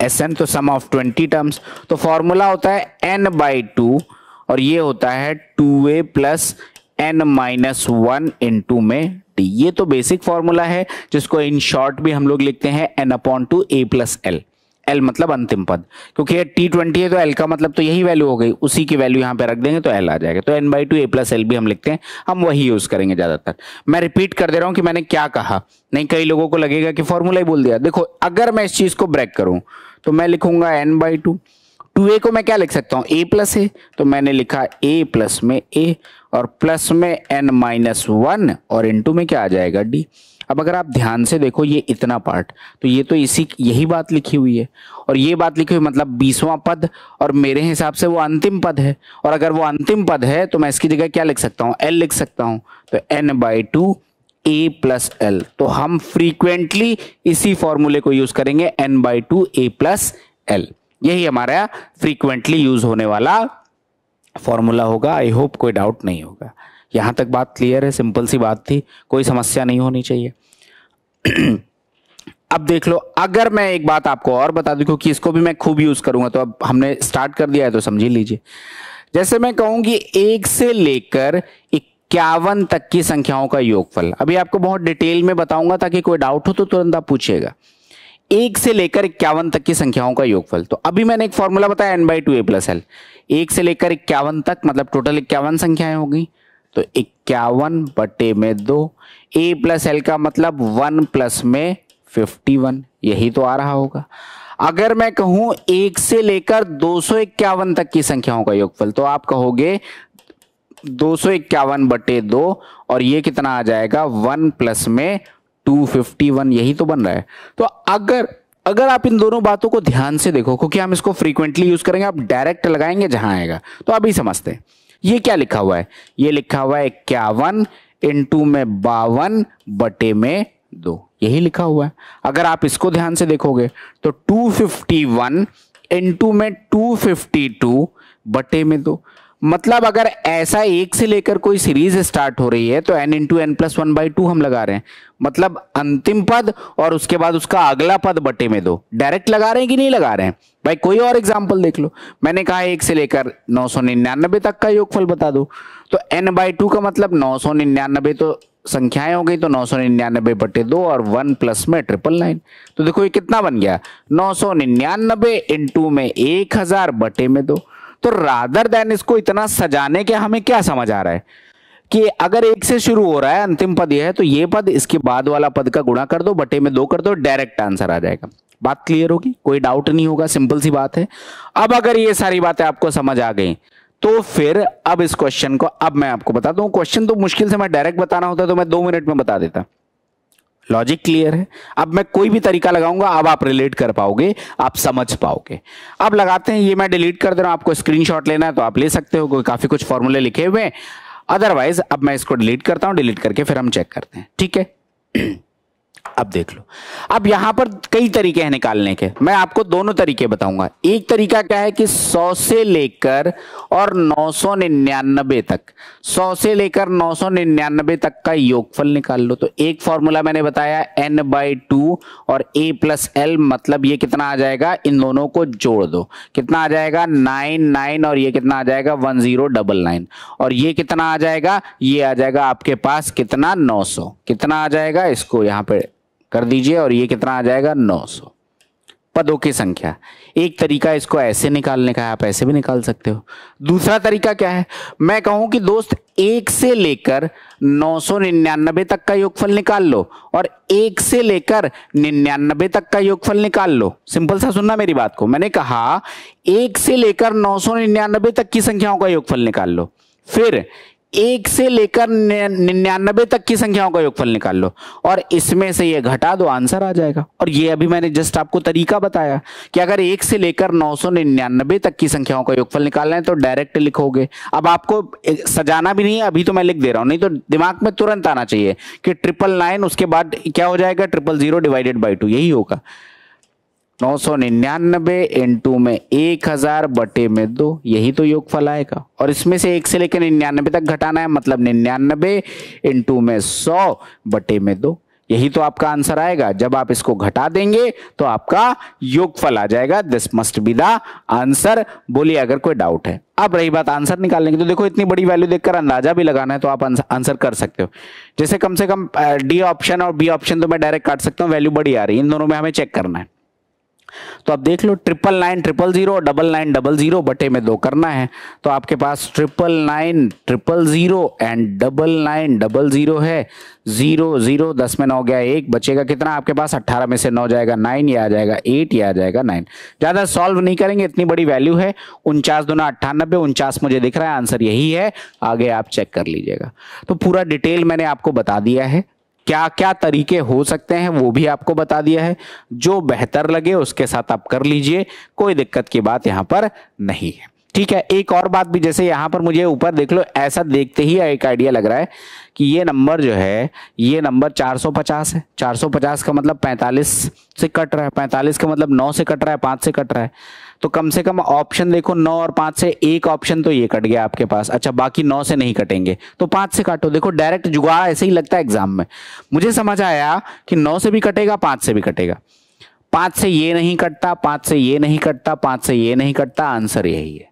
Sn तो सम ऑफ 20 टर्म्स, तो फॉर्मूला होता है n/2 और ये होता है 2a plus n minus 1 into में d। ये तो बेसिक फॉर्मूला है जिसको इन शॉर्ट भी हम लोग लिखते हैं n/2 a plus l, l मतलब अंतिम पद, क्योंकि ये T20 है तो l का मतलब तो यही वैल्यू हो गई, उसी की वैल्यू यहाँ पे रख देंगे तो l आ जाएगा। तो n/2 a प्लस l भी हम लिखते हैं, हम वही यूज करेंगे ज्यादातर। मैं रिपीट कर दे रहा हूं कि मैंने क्या कहा, नहीं कई लोगों को लगेगा कि फॉर्मूला ही बोल दिया। देखो अगर मैं इस चीज को ब्रेक करूं तो मैं लिखूंगा n/2, 2a को मैं क्या लिख सकता हूं, a प्लस a, तो मैंने लिखा a प्लस में a और प्लस में n माइनस 1 और इंटू में क्या आ जाएगा d। अब अगर आप ध्यान से देखो ये इतना पार्ट, तो ये तो यही बात लिखी हुई है, और ये बात लिखी हुई मतलब 20वां पद, और मेरे हिसाब से वो अंतिम पद है, और अगर वो अंतिम पद है तो मैं इसकी जगह क्या लिख सकता हूँ, l लिख सकता हूँ, तो n/2 a प्लस l। तो हम फ्रीक्वेंटली इसी फॉर्मूले को यूज करेंगे, n/2 a प्लस l, यही हमारा फ्रीक्वेंटली यूज होने वाला फॉर्मूला होगा। आई होप कोई डाउट नहीं होगा, यहां तक बात क्लियर है, सिंपल सी बात थी, कोई समस्या नहीं होनी चाहिए। अब देख लो, अगर मैं एक बात आपको और बता दूं, क्योंकि इसको भी मैं खूब यूज करूंगा, तो अब हमने स्टार्ट कर दिया है तो समझ ही लीजिए। जैसे मैं कहूं कि 1 से लेकर 51 तक की संख्याओं का योगफल, अभी आपको बहुत डिटेल में बताऊंगा ताकि कोई डाउट हो तो तुरंत आप पूछिएगा। 1 से लेकर 51 तक की संख्याओं का योगफल, तो अभी मैंने एक फॉर्मूला बताया n/2 a प्लस l, 1 से लेकर 51 तक मतलब टोटल 51 संख्याएं हो गई, तो 51/2, a प्लस l का मतलब 1 प्लस में 51, यही तो आ रहा होगा। अगर मैं कहूं 1 से लेकर 251 तक की संख्याओं का योगफल, तो आप कहोगे 251/2 और ये कितना आ जाएगा 1 प्लस में 251, यही तो बन रहा है। तो अगर आप इन दोनों बातों को ध्यान से देखो, क्योंकि हम इसको फ्रीक्वेंटली यूज करेंगे, आप डायरेक्ट लगाएंगे जहां आएगा, तो अभी समझते हैं। ये क्या लिखा हुआ है, ये लिखा हुआ है 51 इंटू में 52/2, यही लिखा हुआ है। अगर आप इसको ध्यान से देखोगे तो 251 इंटू में 252/2, मतलब अगर ऐसा 1 से लेकर कोई सीरीज स्टार्ट हो रही है तो n इंटू n प्लस 1/2 हम लगा रहे हैं, मतलब अंतिम पद और उसके बाद उसका अगला पद /2, डायरेक्ट लगा रहे हैं कि नहीं लगा रहे हैं भाई। कोई और एग्जांपल देख लो, मैंने कहा 1 से लेकर 999 तक का योगफल बता दो, तो n/2 का मतलब 999, तो संख्याएं हो गई, तो 999/2 और 1 प्लस में 999, तो देखो ये कितना बन गया 999 इंटू में 1000/2, तो रादर देन इसको इतना सजाने के हमें क्या समझ आ रहा है कि अगर एक से शुरू हो रहा है, अंतिम पद ये है, तो ये पद इसके बाद वाला पद का गुणा कर दो, बटे में 2 कर दो, डायरेक्ट आंसर आ जाएगा। बात क्लियर होगी, कोई डाउट नहीं होगा, सिंपल सी बात है। अब अगर ये सारी बातें आपको समझ आ गई तो फिर अब इस क्वेश्चन को अब मैं आपको बताता हूं। क्वेश्चन तो मुश्किल से मैं डायरेक्ट बताना होता तो मैं 2 मिनट में बता देता। लॉजिक क्लियर है। अब मैं कोई भी तरीका लगाऊंगा, अब आप रिलेट कर पाओगे, आप समझ पाओगे। अब लगाते हैं, ये मैं डिलीट कर दे रहा हूं, आपको स्क्रीनशॉट लेना है तो आप ले सकते हो, काफी कुछ फॉर्मूले लिखे हुए हैं। अदरवाइज अब मैं इसको डिलीट करता हूं, डिलीट करके फिर हम चेक करते हैं, ठीक है। अब देख लो, अब यहां पर कई तरीके हैं निकालने के, मैं आपको दोनों तरीके बताऊंगा। एक तरीका क्या है कि 100 से लेकर और 999 तक, 100 से लेकर 999 तक का योगफल निकाल लो। तो एक फॉर्मूला मैंने बताया n/2 और a + l, मतलब ये कितना आ जाएगा, इन दोनों को जोड़ दो, कितना आ जाएगा 99, और ये कितना आ जाएगा 1099, और ये कितना आ जाएगा, ये आ जाएगा आपके पास कितना 900, कितना आ जाएगा, इसको यहां पे कर दीजिए, और ये कितना आ जाएगा 900 पदों की संख्या। एक तरीका इसको ऐसे निकालने का है, आप ऐसे भी निकाल सकते हो। दूसरा तरीका क्या है, मैं कहूं कि दोस्त 1 से लेकर 999 तक का योगफल निकाल लो और 1 से लेकर 99 तक का योगफल निकाल लो। सिंपल सा सुनना मेरी बात को, मैंने कहा 1 से लेकर 999 तक की संख्याओं का योगफल निकाल लो, फिर 1 से लेकर 99 तक की संख्याओं का योगफल निकाल लो, और इसमें से ये घटा दो, आंसर आ जाएगा। और ये अभी मैंने जस्ट आपको तरीका बताया कि अगर 1 से लेकर 999 तक की संख्याओं का योगफल निकालना है तो डायरेक्ट लिखोगे। अब आपको सजाना भी नहीं है, अभी तो मैं लिख दे रहा हूं, नहीं तो दिमाग में तुरंत आना चाहिए कि 999 उसके बाद क्या हो जाएगा 000 डिवाइडेड बाई 2, यही होगा 999 इंटू में 1000 बटे में 2, यही तो योगफल आएगा। और इसमें से 1 से लेकर 99 तक घटाना है, मतलब 99 इंटू में 100 बटे में 2, यही तो आपका आंसर आएगा। जब आप इसको घटा देंगे तो आपका योगफल आ जाएगा। This must be the answer. बोलिए अगर कोई डाउट है। अब रही बात आंसर निकालने की, तो देखो इतनी बड़ी वैल्यू देखकर अंदाजा भी लगाना है तो आप आंसर कर सकते हो। जैसे कम से कम डी ऑप्शन और बी ऑप्शन तो मैं डायरेक्ट काट सकता हूँ, वैल्यू बड़ी आ रही है, इन दोनों में हमें चेक करना है। तो अब देख लो 99900 और 9900 बटे में 2 करना है, तो आपके पास 99900 एंड 9900 है 0 0, 10 में 9 गया 1, बचेगा कितना आपके पास, 18 में से 9 जाएगा 9, ये आ जाएगा 8, ये आ जाएगा 9। ज्यादा सॉल्व नहीं करेंगे, इतनी बड़ी वैल्यू है। 49 दूना 98, 49 मुझे दिख रहा है, आंसर यही है। आगे आप चेक कर लीजिएगा। तो पूरा डिटेल मैंने आपको बता दिया है, क्या क्या तरीके हो सकते हैं वो भी आपको बता दिया है। जो बेहतर लगे उसके साथ आप कर लीजिए, कोई दिक्कत की बात यहां पर नहीं है, ठीक है। एक और बात भी, जैसे यहां पर मुझे ऊपर देख लो, ऐसा देखते ही एक आइडिया लग रहा है कि ये नंबर जो है, ये नंबर 450 है। 450 का मतलब 45 से कट रहा है, 45 का मतलब 9 से कट रहा है, 5 से कट रहा है। तो कम से कम ऑप्शन देखो 9 और 5 से एक ऑप्शन तो ये कट गया आपके पास। अच्छा, बाकी 9 से नहीं कटेंगे तो 5 से काटो। देखो डायरेक्ट जुगाड़ ऐसे ही लगता है एग्जाम में। मुझे समझ आया कि 9 से भी कटेगा, 5 से भी कटेगा। 5 से ये नहीं कटता, 5 से ये नहीं कटता, 5 से ये नहीं कटता, आंसर यही है।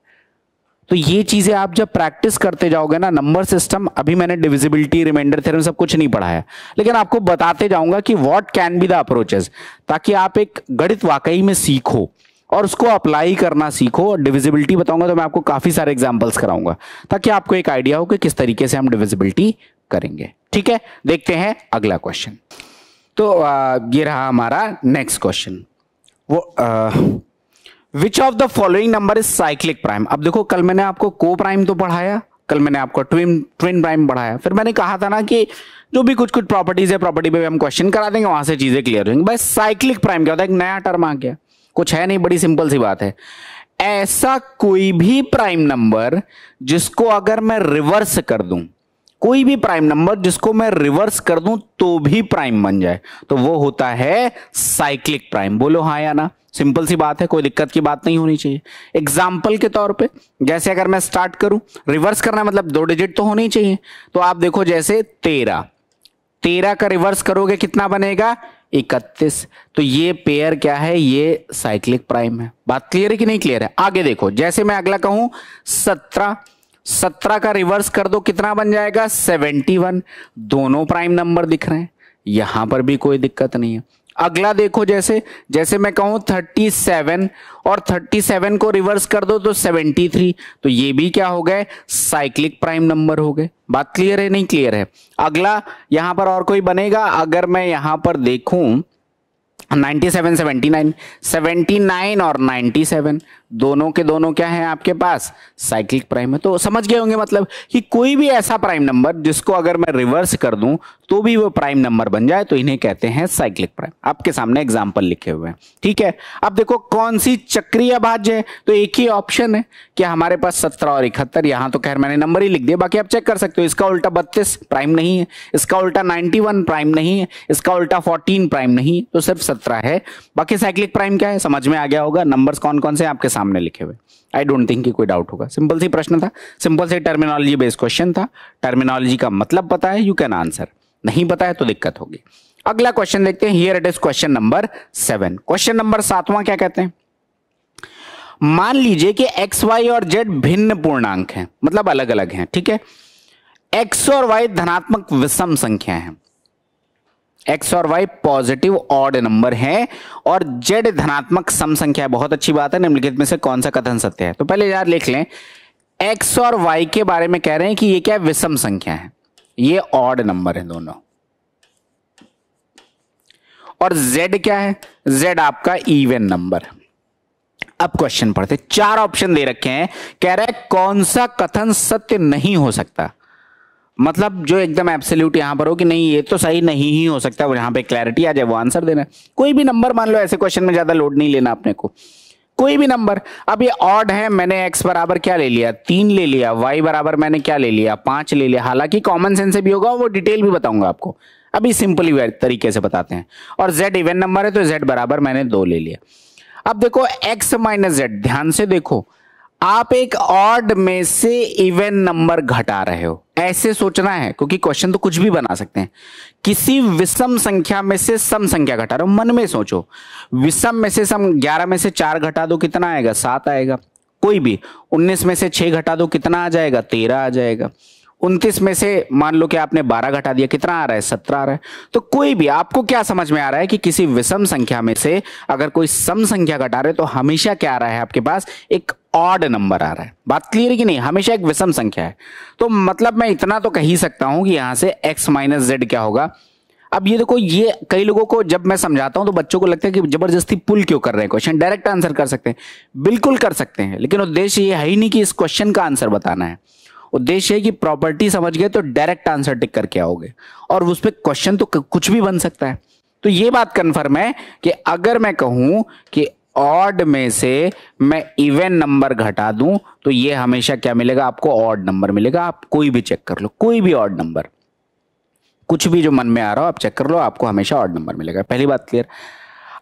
तो ये चीजें आप जब प्रैक्टिस करते जाओगे ना, नंबर सिस्टम, अभी मैंने डिविजिबिलिटी, रिमाइंडर थ्योरम सब कुछ नहीं पढ़ाया, लेकिन आपको बताते जाऊंगा कि what can be the approaches, ताकि आप एक गणित वाकई में सीखो और उसको अप्लाई करना सीखो। डिविजिबिलिटी बताऊंगा तो मैं आपको काफी सारे एग्जांपल्स कराऊंगा, ताकि आपको एक आइडिया हो कि किस तरीके से हम डिविजिबिलिटी करेंगे, ठीक है। देखते हैं अगला क्वेश्चन। तो ये रहा हमारा नेक्स्ट क्वेश्चन। वो which of the following number is cyclic prime. अब देखो, कल मैंने आपको को प्राइम तो पढ़ाया, कल मैंने आपको ट्विन प्राइम पढ़ाया, फिर मैंने कहा था ना कि जो भी कुछ प्रॉपर्टीज है, प्रॉपर्टी पे हम क्वेश्चन करा देंगे, वहां से चीजें क्लियर होंगी। बस साइक्लिक प्राइम क्या होता है, एक नया टर्म आ गया, कुछ है नहीं, बड़ी सिंपल सी बात है। ऐसा कोई भी प्राइम नंबर जिसको अगर मैं रिवर्स कर दूं, कोई भी प्राइम नंबर जिसको मैं रिवर्स कर दूं तो भी प्राइम बन जाए, तो वो होता है साइक्लिक प्राइम। बोलो हाँ या ना, सिंपल सी बात है, कोई दिक्कत की बात नहीं होनी चाहिए। एग्जाम्पल के तौर पे, जैसे अगर मैं स्टार्ट करूं, रिवर्स करना मतलब 2 डिजिट तो होनी ही चाहिए। तो आप देखो, जैसे 13 का रिवर्स करोगे कितना बनेगा, 31। तो ये पेयर क्या है, ये साइक्लिक प्राइम है। बात क्लियर है कि नहीं क्लियर है? आगे देखो, जैसे मैं अगला कहूं 17 का रिवर्स कर दो, कितना बन जाएगा, 71। दोनों प्राइम नंबर दिख रहे हैं, यहां पर भी कोई दिक्कत नहीं है। अगला देखो, जैसे जैसे मैं कहूं 37 और 37 को रिवर्स कर दो तो 73, तो ये भी क्या हो गए, साइक्लिक प्राइम नंबर हो गए। बात क्लियर है, नहीं क्लियर है? अगला यहां पर और कोई बनेगा? अगर मैं यहां पर देखूं 97, 79, 79 और 97 दोनों के दोनों क्या है आपके पास, साइक्लिक प्राइम है। तो समझ गए होंगे मतलब कि कोई भी ऐसा प्राइम नंबर जिसको अगर मैं रिवर्स कर दूं तो भी वो प्राइम नंबर बन जाए तो इन्हें कहते हैं साइक्लिक प्राइम। आपके सामने एग्जांपल लिखे हुए हैं, ठीक है। अब देखो कौन सी चक्रीय भाज्य है, तो एक ही ऑप्शन है कि हमारे पास 17 और 71। यहां तो खैर मैंने नंबर ही लिख दिया, बाकी आप चेक कर सकते हो। इसका उल्टा 32 प्राइम नहीं है, इसका उल्टा 91 प्राइम नहीं है, इसका उल्टा 14 प्राइम नहीं है, तो सिर्फ 17 है। बाकी साइक्लिक प्राइम क्या है समझ में आ गया होगा। नंबर्स कौन कौन से आपके सामने लिखे हुए, आई डोंट थिंक कि कोई डाउट होगा। सिंपल सी प्रश्न था, सिंपल से टर्मिनोलॉजी बेस्ड क्वेश्चन था। टर्मिनोलॉजी का मतलब पता है, यू कैन आंसर, नहीं पता है तो दिक्कत होगी। अगला क्वेश्चन देखते हैं, here it is question number 7। Question number 7वां क्या कहते हैं, मान लीजिए कि एक्स वाई और जेड भिन्न पूर्णांक हैं, मतलब अलग अलग हैं, ठीक है। एक्स और वाई धनात्मक विषम संख्या है, एक्स और वाई पॉजिटिव ऑड नंबर है और जेड धनात्मक सम संख्या है। बहुत अच्छी बात है। निम्नलिखित में से कौन सा कथन सत्य है? तो पहले यार लिख लें, एक्स और वाई के बारे में कह रहे हैं कि ये क्या विषम संख्या है, ये ऑड नंबर है दोनों। और जेड क्या है, जेड आपका इवन नंबर है। अब क्वेश्चन पढ़ते, 4 ऑप्शन दे रखे हैं, कह रहा है कौन सा कथन सत्य नहीं हो सकता, मतलब जो एकदम एब्सोल्यूट यहां पर हो कि नहीं ये तो सही नहीं ही हो सकता, यहां पे क्लैरिटी आ जाए, वो आंसर देना। कोई भी नंबर मान लो, ऐसे क्वेश्चन में ज्यादा लोड नहीं लेना अपने को, कोई भी नंबर। अब ये ऑड है, मैंने एक्स बराबर क्या ले लिया, 3 ले लिया, वाई बराबर मैंने क्या ले लिया, 5 ले लिया। हालांकि कॉमन सेंस से भी होगा, वो डिटेल भी बताऊंगा आपको, अभी सिंपली तरीके से बताते हैं। और जेड इवन नंबर है तो जेड बराबर मैंने 2 ले लिया। अब देखो एक्स माइनस जेड, ध्यान से देखो, आप एक ऑड में से इवन नंबर घटा रहे हो, ऐसे सोचना है, क्योंकि क्वेश्चन तो कुछ भी बना सकते हैं। किसी विषम संख्या में से सम संख्या घटा रहे हो, मन में सोचो, विषम में से सम, 11 में से 4 घटा दो कितना आएगा, 7 आएगा। कोई भी 19 में से 6 घटा दो कितना आ जाएगा, 13 आ जाएगा। 29 में से मान लो कि आपने 12 घटा दिया, कितना आ रहा है, 17 आ रहा है। तो कोई भी, आपको क्या समझ में आ रहा है कि किसी विषम संख्या में से अगर कोई सम संख्या घटा रहे तो हमेशा क्या आ रहा है आपके पास, एक ऑड नंबर आ रहा है। बात क्लियर है कि नहीं, हमेशा एक विषम संख्या है। तो मतलब मैं इतना तो कह ही सकता हूं कि यहां से x माइनस जेड क्या होगा। अब ये देखो, ये कई लोगों को जब मैं समझाता हूं तो बच्चों को लगता है कि जबरदस्ती पुल क्यों कर रहे हैं क्वेश्चन, डायरेक्ट आंसर कर सकते हैं। बिल्कुल कर सकते हैं, लेकिन उद्देश्य ये है ही नहीं कि इस क्वेश्चन का आंसर बताना है। उद्देश्य है कि प्रॉपर्टी समझ गए तो डायरेक्ट आंसर टिक करके आओगे, और उस पर क्वेश्चन तो कुछ भी बन सकता है। तो ये बात कंफर्म है कि अगर मैं कहूं कि ऑड में से मैं इवन नंबर घटा दूं तो ये हमेशा क्या मिलेगा आपको, ऑड नंबर मिलेगा। आप कोई भी चेक कर लो, कोई भी ऑड नंबर, कुछ भी जो मन में आ रहा हो आप चेक कर लो, आपको हमेशा ऑड नंबर मिलेगा। पहली बात क्लियर।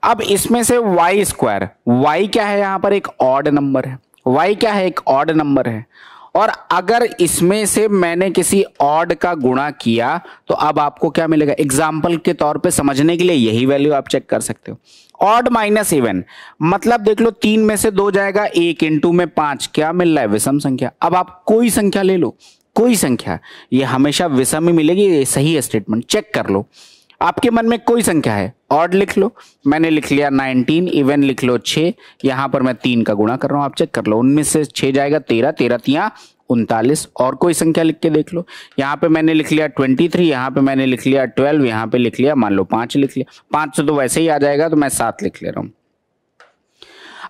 अब इसमें से वाई स्क्वायर, वाई क्या है यहां पर, एक ऑड नंबर है, वाई क्या है, एक ऑड नंबर है। और अगर इसमें से मैंने किसी ऑड का गुणा किया तो अब आपको क्या मिलेगा, एग्जाम्पल के तौर पे समझने के लिए यही वैल्यू आप चेक कर सकते हो। ऑड माइनस इवन, मतलब देख लो 3 में से 2 जाएगा, 1 इंटू में 5 क्या मिल रहा है, विषम संख्या। अब आप कोई संख्या ले लो, कोई संख्या, ये हमेशा विषम ही मिलेगी, ये सही है स्टेटमेंट, चेक कर लो। आपके मन में कोई संख्या है, ऑड लिख लो, मैंने लिख लिया 19, इवन लिख लो 6, यहां पर मैं 3 का गुणा कर रहा हूं, आप चेक कर लो। 19 से 6 जाएगा 13, 13 तिया 39। और कोई संख्या लिख के देख लो, यहां पे मैंने लिख लिया 23, यहां पे मैंने लिख लिया 12, यहां पे लिख लिया मान लो 5 लिख लिया। 5 से तो वैसे ही आ जाएगा तो मैं 7 लिख ले रहा हूं।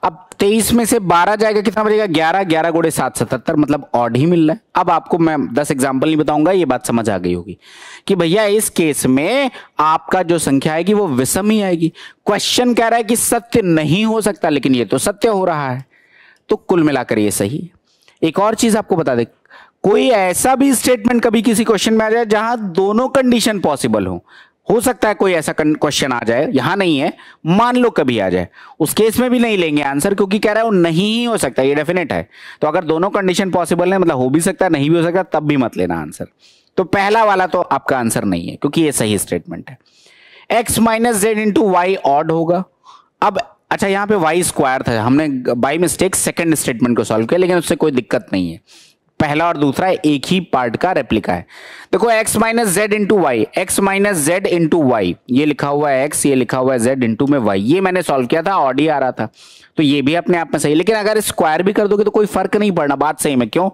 अब 23 में से 12 जाएगा, कितना बचेगा, 11, 11 गुणे 7 77, मतलब ऑड ही मिल रहा है। अब आपको मैं 10 एग्जांपल नहीं बताऊंगा, ये बात समझ आ गई होगी कि भैया इस केस में आपका जो संख्या आएगी वो विषम ही आएगी। क्वेश्चन कह रहा है कि सत्य नहीं हो सकता, लेकिन ये तो सत्य हो रहा है, तो कुल मिलाकर ये सही है। एक और चीज आपको बता दे, कोई ऐसा भी स्टेटमेंट कभी किसी क्वेश्चन में आ जाए जहां दोनों कंडीशन पॉसिबल हो सकता है कोई ऐसा क्वेश्चन आ जाए, यहां नहीं है, मान लो कभी आ जाए, उस केस में भी नहीं लेंगे आंसर, क्योंकि कह रहा है वो नहीं ही हो सकता, ये डेफिनेट है। तो अगर दोनों कंडीशन पॉसिबल है, मतलब हो भी सकता है नहीं भी हो सकता, तब भी मत लेना आंसर। तो पहला वाला तो आपका आंसर नहीं है, क्योंकि ये सही स्टेटमेंट है। X minus z into y odd होगा। अब अच्छा, यहां पे वाई स्क्वायर था, हमने बाई मिस्टेक सेकंड स्टेटमेंट को सॉल्व किया, लेकिन उससे कोई दिक्कत नहीं है। पहला और दूसरा एक ही पार्ट का रेप्लिका है। देखो x minus z into y, x minus z into y, ये लिखा हुआ है x, ये लिखा हुआ है z इंटू में y, ये मैंने सॉल्व किया था, ऑड ही आ रहा था, तो ये भी अपने आप में सही। लेकिन अगर स्क्वायर भी कर दोगे तो कोई फर्क नहीं पड़ना, बात सही में। क्यों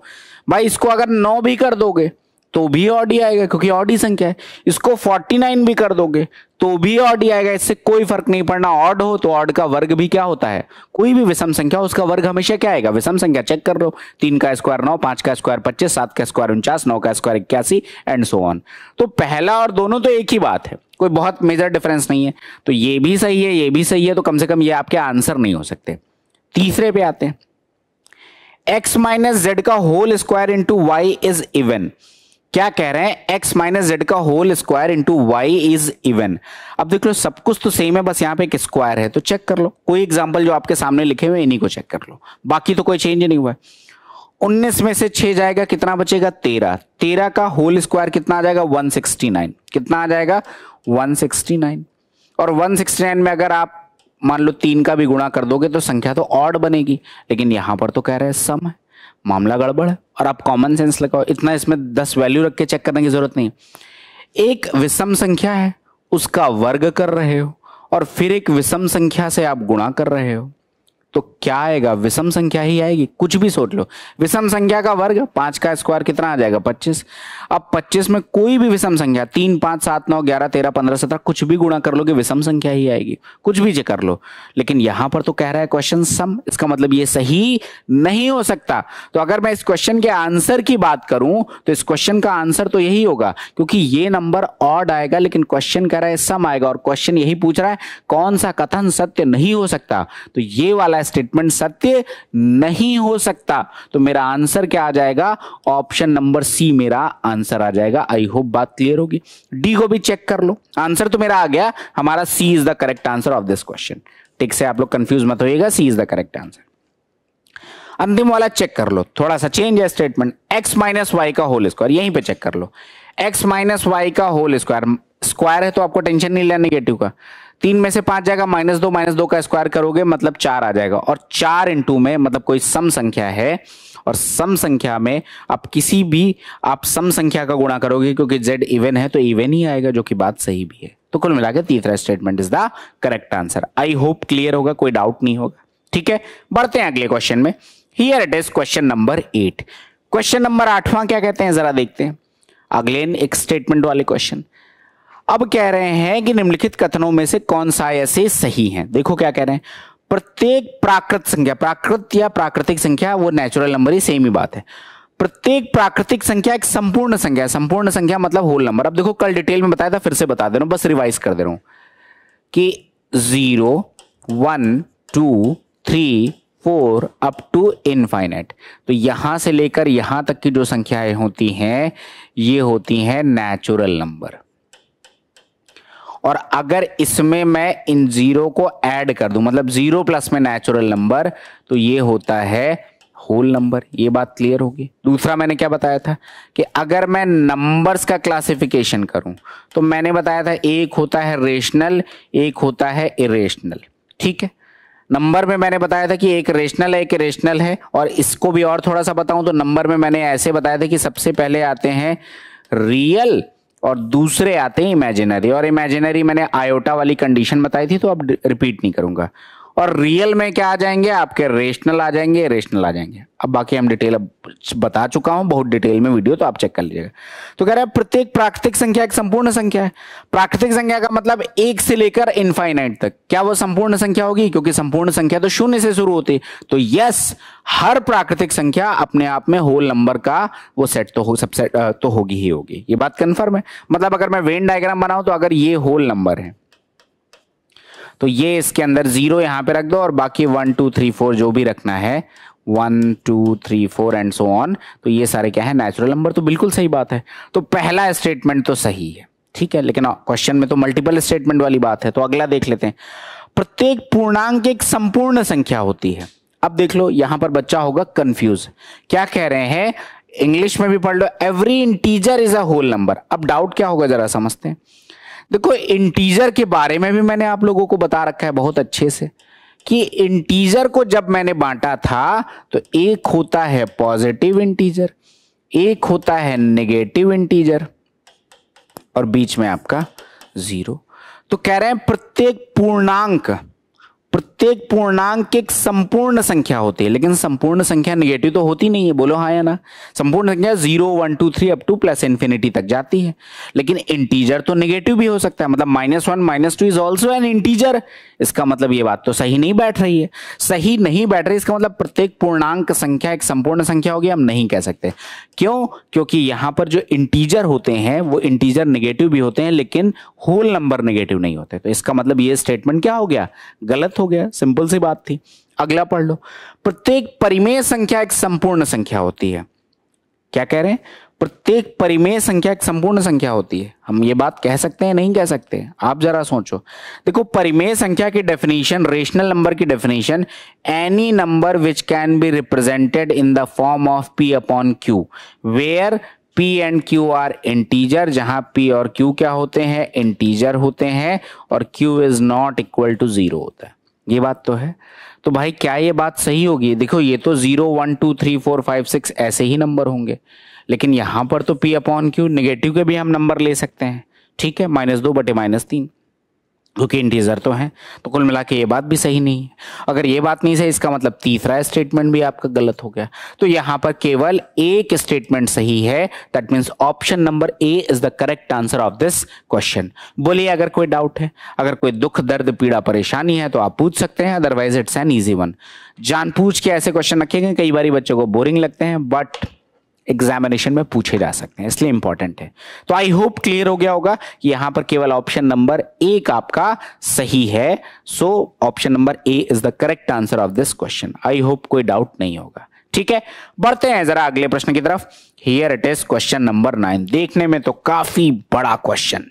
भाई, इसको अगर 9 भी कर दोगे तो भी ऑड ही आएगा क्योंकि ऑड ही संख्या है। इसको 49 भी कर दोगे तो भी ऑड ही आएगा, इससे कोई फर्क नहीं पड़ना। ऑड हो तो ऑड का वर्ग भी क्या होता है, कोई भी विषम संख्या उसका वर्ग हमेशा क्या आएगा, विषम संख्या। चेक कर लो, 3 का स्क्वायर 9, 5 का स्क्वायर 25, 7 का स्क्वायर 49, 9 का स्क्वायर 81 एंड सो ऑन। तो पहला और दोनों तो एक ही बात है, कोई बहुत मेजर डिफरेंस नहीं है। तो ये भी सही है, ये भी सही है, तो कम से कम ये आपके आंसर नहीं हो सकते। तीसरे पे आते हैं, एक्स माइनस जेड का whole square into y is even. क्या कह रहे हैं, x माइनस जेड का whole square into y is even. अब देख लो सब कुछ तो सेम है, बस यहाँ पे एक स्क्वायर है, तो चेक कर लो कोई एग्जांपल जो आपके सामने लिखे हुए इन्हीं को चेक कर लो, बाकी तो कोई चेंज नहीं हुआ है। 19 में से 6 जाएगा, कितना बचेगा 13, 13 का होल स्क्वायर कितना आ जाएगा 169, कितना आ जाएगा 169। और 169 में अगर आप मान लो 3 का भी गुणा कर दोगे तो संख्या तो ऑड बनेगी, लेकिन यहां पर तो कह रहे हैं सम है, मामला गड़बड़ है। और आप कॉमन सेंस लगाओ, इतना इसमें 10 वैल्यू रख के चेक करने की जरूरत नहीं। एक विषम संख्या है उसका वर्ग कर रहे हो और फिर एक विषम संख्या से आप गुणा कर रहे हो, तो क्या आएगा, विषम संख्या ही आएगी। कुछ भी सोच लो, विषम संख्या का वर्ग 5 का स्क्वायर कितना आ जाएगा 25। अब 25 में कोई भी विषम संख्या 3, 5, 7, 9, 11, 13, 15, 17 कुछ भी गुणा कर लोगे विषम संख्या ही आएगी, कुछ भी चेक कर लो। लेकिन यहां पर तो कह रहा है क्वेश्चन सम, इसका मतलब ये सही नहीं हो सकता। तो अगर मैं इस क्वेश्चन के आंसर की बात करूं तो इस क्वेश्चन का आंसर तो यही होगा, क्योंकि ये नंबर ऑड आएगा लेकिन क्वेश्चन कह रहा है सम आएगा, और क्वेश्चन यही पूछ रहा है कौन सा कथन सत्य नहीं हो सकता, तो ये वाला स्टेटमेंट सत्य नहीं हो सकता। तो मेरा आंसर क्या आ जाएगा, ऑप्शन नंबर सी मेरा आंसर आ जाएगा। आई होप बात क्लियर होगी। डी को भी चेक कर लो, आंसर तो मेरा आ गया, हमारा C is the correct answer of this question. ठीक से आप लोग कंफ्यूज मत होइएगा, C is the correct answer. अंतिम वाला चेक कर लो, थोड़ा सा चेंज है स्टेटमेंट, एक्स माइनस वाई का होल स्क्वायर, यहीं पे चेक कर लो, एक्स माइनस वाई का होल स्क्वायर, स्क्वायर है तो आपको टेंशन नहीं लेना नेगेटिव का। 3 में से 5 जाएगा, -2 का स्क्वायर करोगे मतलब 4 आ जाएगा, और 4 इंटू में मतलब कोई सम संख्या है, और सम संख्या में आप किसी भी आप सम संख्या का गुणा करोगे क्योंकि z इवन है तो इवन ही आएगा, जो कि बात सही भी है। तो कुल मिलाकर तीसरा statement is the correct answer. I hope clear होगा, कोई डाउट नहीं होगा। ठीक है, बढ़ते हैं अगले क्वेश्चन में। Here it is question number 8। Question number 8वां क्या कहते हैं जरा देखते हैं। अगलेन एक स्टेटमेंट वाले क्वेश्चन। अब कह रहे हैं कि निम्नलिखित कथनों में से कौन सा ऐसे सही है। देखो क्या कह रहे हैं, प्रत्येक प्राकृत संख्या, प्राकृत या प्राकृतिक संख्या वो नेचुरल नंबर ही सेम ही बात है। प्रत्येक प्राकृतिक संख्या एक संपूर्ण संख्या है, संपूर्ण संख्या मतलब होल नंबर। अब देखो कल डिटेल में बताया था, फिर से बता दे रहा हूं, बस रिवाइज कर दे रहा हूं कि 0, 1, 2, 3, 4 अप टू इनफाइनाइट। तो यहां से लेकर यहां तक की जो संख्याएं होती हैं ये होती हैं नेचुरल नंबर। और अगर इसमें मैं इन 0 को ऐड कर दूं, मतलब 0 प्लस में नेचुरल नंबर, तो ये होता है होल नंबर। ये बात क्लियर होगी। दूसरा मैंने क्या बताया था कि अगर मैं नंबर्स का क्लासिफिकेशन करूं तो मैंने बताया था एक होता है रेशनल, एक होता है इरेशनल। ठीक है, नंबर में मैंने बताया था कि एक रेशनल है, एक इरेशनल है। और इसको भी और थोड़ा सा बताऊं तो नंबर में मैंने ऐसे बताया था कि सबसे पहले आते हैं रियल और दूसरे आते हैं इमेजिनरी। और इमेजिनरी मैंने आयोटा वाली कंडीशन बताई थी, तो अब रिपीट नहीं करूंगा। और रियल में क्या आ जाएंगे आपके, रेशनल आ जाएंगे, रेशनल आ जाएंगे। अब बाकी हम डिटेल अब बता चुका हूं बहुत डिटेल में वीडियो, तो आप चेक कर लीजिएगा। तो कह रहा है प्रत्येक प्राकृतिक संख्या एक संपूर्ण संख्या है। प्राकृतिक संख्या का मतलब 1 से लेकर इनफाइनाइट तक। क्या वो संपूर्ण संख्या होगी, क्योंकि संपूर्ण संख्या तो 0 से शुरू होती है। तो यस, हर प्राकृतिक संख्या अपने आप में होल नंबर का वो सेट तो हो, सबसेट तो होगी ही होगी। ये बात कंफर्म है। मतलब अगर मैं वेन डायग्राम बनाऊं तो अगर ये होल नंबर है तो ये इसके अंदर 0 यहां पे रख दो, और बाकी 1, 2, 3, 4 जो भी रखना है 1, 2, 3, 4 एंड सो ऑन, तो ये सारे क्या है नेचुरल नंबर। तो बिल्कुल सही बात है। तो पहला स्टेटमेंट तो सही है। ठीक है, लेकिन क्वेश्चन में तो मल्टीपल स्टेटमेंट वाली बात है। तो अगला देख लेते हैं। प्रत्येक पूर्णांक एक संपूर्ण संख्या होती है। अब देख लो यहां पर बच्चा होगा कंफ्यूज, क्या कह रहे हैं, इंग्लिश में भी पढ़ लो, every integer is a whole number. अब डाउट क्या होगा जरा समझते हैं। देखो इंटीजर के बारे में भी मैंने आप लोगों को बता रखा है बहुत अच्छे से कि इंटीजर को जब मैंने बांटा था तो एक होता है पॉजिटिव इंटीजर, एक होता है नेगेटिव इंटीजर और बीच में आपका 0। तो कह रहे हैं प्रत्येक पूर्णांक एक संपूर्ण संख्या होती है, लेकिन संपूर्ण संख्या नेगेटिव तो होती नहीं है, बोलो हाँ या ना। संपूर्ण संख्या 0 1 2 3 अप टू प्लस इन्फिनिटी तक जाती है, लेकिन इंटीजर तो नेगेटिव भी हो सकता है, मतलब -1 -2 इज ऑल्सो एन इंटीजर। इसका मतलब ये बात तो सही नहीं बैठ रही है, सही नहीं बैठ रही। इसका मतलब प्रत्येक पूर्णांक संख्या एक संपूर्ण संख्या होगी, हम नहीं कह सकते। क्यों? क्योंकि यहां पर जो इंटीजर होते हैं वो इंटीजर नेगेटिव भी होते हैं, लेकिन होल नंबर नेगेटिव नहीं होते। तो इसका मतलब ये स्टेटमेंट क्या हो गया? गलत हो गया। सिंपल सी बात थी। अगला पढ़ लो। प्रत्येक परिमेय संख्या एक संपूर्ण संख्या होती है। क्या कह रहे हैं? प्रत्येक परिमेय संख्या एक संपूर्ण संख्या होती है। हम ये बात कह सकते हैं, नहीं कह सकते? आप जरा सोचो। देखो, परिमेय संख्या की डेफिनेशन, रेशनल नंबर की definition, any number which can be represented in the form of p upon q where p and q are integer, जहां p और q क्या होते हैं? इंटीजर होते हैं, और q is not equal to 0 होता है। ये बात तो है। तो भाई क्या ये बात सही होगी? देखो, ये तो 0 1 2 3 4 5 6 ऐसे ही नंबर होंगे, लेकिन यहां पर तो p अपॉन q नेगेटिव के भी हम नंबर ले सकते हैं, ठीक है, -2 बटे -3, क्योंकि इंटीजर तो है। तो कुल मिला के ये बात भी सही नहीं है। अगर ये बात नहीं सही, इसका मतलब तीसरा स्टेटमेंट भी आपका गलत हो गया। तो यहां पर केवल एक स्टेटमेंट सही है, that means option number A is the correct answer of this question. बोलिए, अगर कोई डाउट है, अगर कोई दुख दर्द पीड़ा परेशानी है तो आप पूछ सकते हैं, otherwise it's an easy one. जान पूछ के ऐसे क्वेश्चन रखेंगे, कई बार बच्चों को बोरिंग लगते हैं, बट एग्जामिनेशन में पूछे जा सकते हैं, इसलिए इंपॉर्टेंट है। तो आई होप क्लियर हो गया होगा कि यहां पर केवल ऑप्शन नंबर एक आपका सही है। So option number A is the correct answer of this question. I hope कोई डाउट नहीं होगा। ठीक है, बढ़ते हैं जरा अगले प्रश्न की तरफ। Here it is question number 9। देखने में तो काफी बड़ा क्वेश्चन।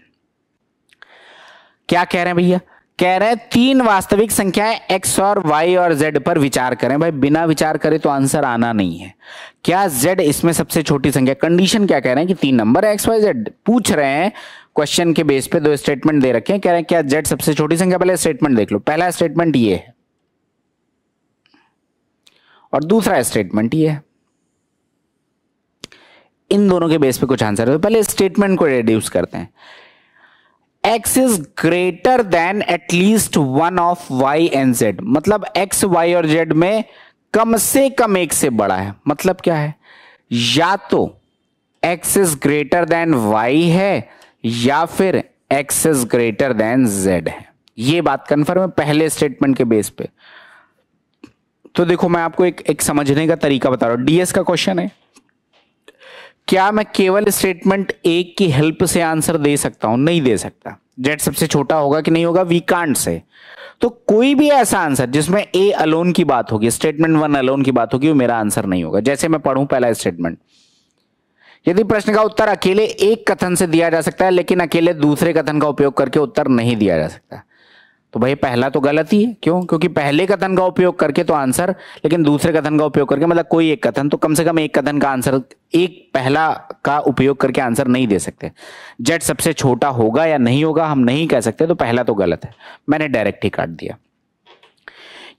क्या कह रहे हैं भैया? कह रहे हैं 3 वास्तविक संख्याएं x और y और z पर विचार करें। भाई बिना विचार करे तो आंसर आना नहीं है। क्या z इसमें सबसे छोटी संख्या? कंडीशन क्या कह रहे हैं कि 3 नंबर x y z पूछ रहे हैं। क्वेश्चन के बेस पे 2 स्टेटमेंट दे रखे हैं, कह रहे हैं क्या z सबसे छोटी संख्या? पहले स्टेटमेंट देख लो। पहला स्टेटमेंट ये है और दूसरा स्टेटमेंट ये है। इन दोनों के बेस पे कुछ आंसर है। तो पहले स्टेटमेंट को रिड्यूस करते हैं। x is greater than at least one of y and z, मतलब x y और z में कम से कम एक से बड़ा है। मतलब क्या है? या तो x is greater than y है या फिर x is greater than z है। ये बात कंफर्म है पहले स्टेटमेंट के बेस पे। तो देखो, मैं आपको एक समझने का तरीका बता रहा हूं। डीएस का क्वेश्चन है। क्या मैं केवल स्टेटमेंट एक की हेल्प से आंसर दे सकता हूं? नहीं दे सकता। जेड सबसे छोटा होगा कि नहीं होगा, वी कांट से। तो कोई भी ऐसा आंसर जिसमें ए अलोन की बात होगी, स्टेटमेंट 1 अलोन की बात होगी, वो मेरा आंसर नहीं होगा। जैसे मैं पढ़ूं पहला स्टेटमेंट, यदि प्रश्न का उत्तर अकेले एक कथन से दिया जा सकता है, लेकिन अकेले दूसरे कथन का उपयोग करके उत्तर नहीं दिया जा सकता, तो भाई पहला तो गलत ही है। क्यों? क्योंकि पहले कथन का उपयोग करके तो आंसर, लेकिन दूसरे कथन का उपयोग करके, मतलब कोई एक कथन, तो कम से कम एक कथन का आंसर, एक पहला का उपयोग करके आंसर नहीं दे सकते। जेड सबसे छोटा होगा या नहीं होगा हम नहीं कह सकते, तो पहला तो गलत है, मैंने डायरेक्ट ही काट दिया।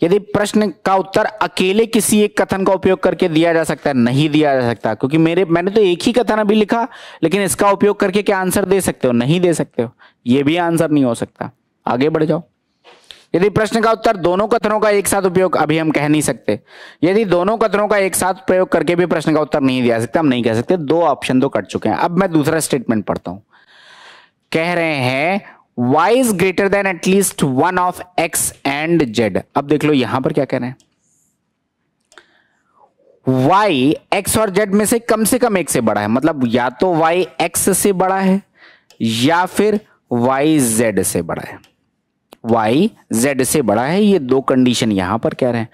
यदि प्रश्न का उत्तर अकेले किसी एक कथन का उपयोग करके दिया जा सकता है, नहीं दिया जा सकता, क्योंकि मैंने तो एक ही कथन अभी लिखा, लेकिन इसका उपयोग करके क्या आंसर दे सकते हो? नहीं दे सकते हो, ये भी आंसर नहीं हो सकता। आगे बढ़ जाओ। यदि प्रश्न का उत्तर दोनों कथनों का एक साथ उपयोग, अभी हम कह नहीं सकते। यदि दोनों कथनों का एक साथ प्रयोग करके भी प्रश्न का उत्तर नहीं दिया सकता, हम नहीं कह सकते। 2 ऑप्शन तो कट चुके हैं। अब मैं दूसरा स्टेटमेंट पढ़ता हूं। कह रहे हैं y is greater than at least one of x and z। अब देख लो यहां पर क्या कह रहे हैं, y x और z में से कम एक से बड़ा है। मतलब या तो y x से बड़ा है या फिर y z से बड़ा है। y z से बड़ा है, ये 2 कंडीशन यहां पर कह रहे हैं।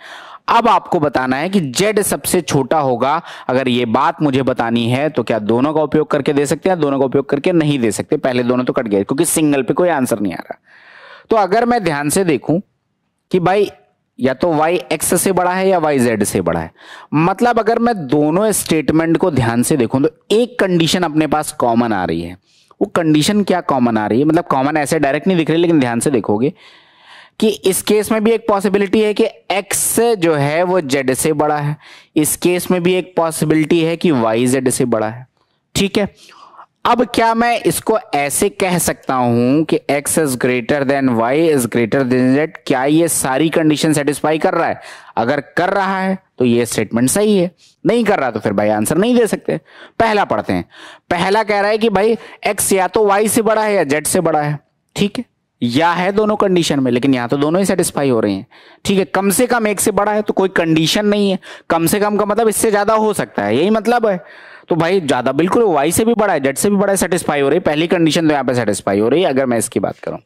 अब आपको बताना है कि z सबसे छोटा होगा। अगर ये बात मुझे बतानी है तो क्या दोनों का उपयोग करके दे सकते हैं? दोनों का उपयोग करके नहीं दे सकते। पहले दोनों तो कट गए, क्योंकि सिंगल पे कोई आंसर नहीं आ रहा। तो अगर मैं ध्यान से देखूं कि भाई या तो y x से बड़ा है या y z से बड़ा है, मतलब अगर मैं दोनों स्टेटमेंट को ध्यान से देखूं तो एक कंडीशन अपने पास कॉमन आ रही है। वो कंडीशन क्या कॉमन आ रही है? मतलब कॉमन ऐसे डायरेक्ट नहीं दिख रही, लेकिन ध्यान से देखोगे कि इस केस में भी एक पॉसिबिलिटी है कि x जो है वो z से बड़ा है, इस केस में भी एक पॉसिबिलिटी है कि y z से बड़ा है। ठीक है, अब क्या मैं इसको ऐसे कह सकता हूं कि x is greater than y is greater than z? क्या ये सारी कंडीशन सेटिस्फाई कर रहा है? अगर कर रहा है तो ये स्टेटमेंट सही है, नहीं कर रहा तो फिर भाई आंसर नहीं दे सकते। पहला पढ़ते हैं। पहला कह रहा है कि भाई x या तो y से बड़ा है या z से बड़ा है। ठीक है, या है दोनों कंडीशन में, लेकिन यहां तो दोनों ही सेटिस्फाई हो रही हैं। ठीक है, कम से कम एक से बड़ा है तो कोई कंडीशन नहीं है, कम से कम का मतलब इससे ज्यादा हो सकता है, यही मतलब है। तो भाई ज्यादा बिल्कुल y से भी बड़ा है, z से भी बड़ा है, सेटिस्फाई हो रही है। पहली कंडीशन तो यहाँ पे सेटिस्फाई हो रही है। अगर मैं इसकी बात करूं,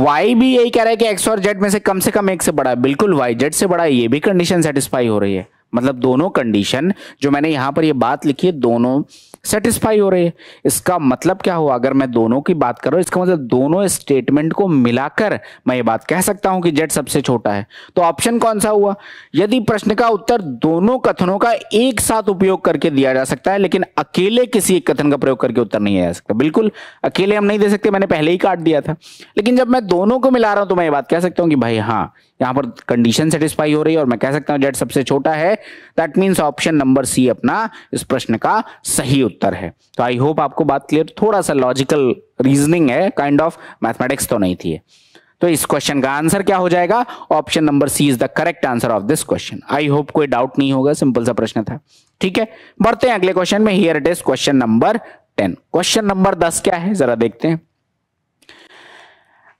y भी यही कह रहा है कि x और z में से कम एक से बड़ा है, बिल्कुल y z से बड़ा है, ये भी कंडीशन सेटिस्फाई हो रही है। मतलब दोनों कंडीशन जो मैंने यहां पर ये बात लिखी है दोनों सेटिस्फाई हो रही है। इसका मतलब क्या हुआ? अगर मैं दोनों की बात कर रहा हूं, इसका मतलब दोनों स्टेटमेंट को मिलाकर मैं ये बात कह सकता हूं कि z सबसे छोटा है। तो ऑप्शन कौन सा हुआ? यदि प्रश्न का उत्तर दोनों कथनों का एक साथ उपयोग करके दिया जा सकता है, लेकिन अकेले किसी एक कथन का प्रयोग करके उत्तर नहीं आ सकता। बिल्कुल अकेले हम नहीं दे सकते, मैंने पहले ही काट दिया था। लेकिन जब मैं दोनों को मिला रहा हूं तो मैं ये बात कह सकता हूं कि भाई हाँ, यहां पर कंडीशन सेटिस्फाई हो रही है और मैं कह सकता हूं z सबसे छोटा है। That means option number C अपना इस प्रश्न का सही उत्तर है। तो आई होप आपको बात क्लियर, थोड़ा सा लॉजिकल रीजनिंग है, काइंड ऑफ मैथमेटिक्स तो नहीं थी। तो इस क्वेश्चन का आंसर क्या हो जाएगा? Option number C is the correct answer of this question. I hope कोई डाउट नहीं होगा, सिंपल सा प्रश्न था। ठीक है, बढ़ते हैं अगले क्वेश्चन में। Here it is question number 10। Question number 10 क्या है जरा देखते हैं।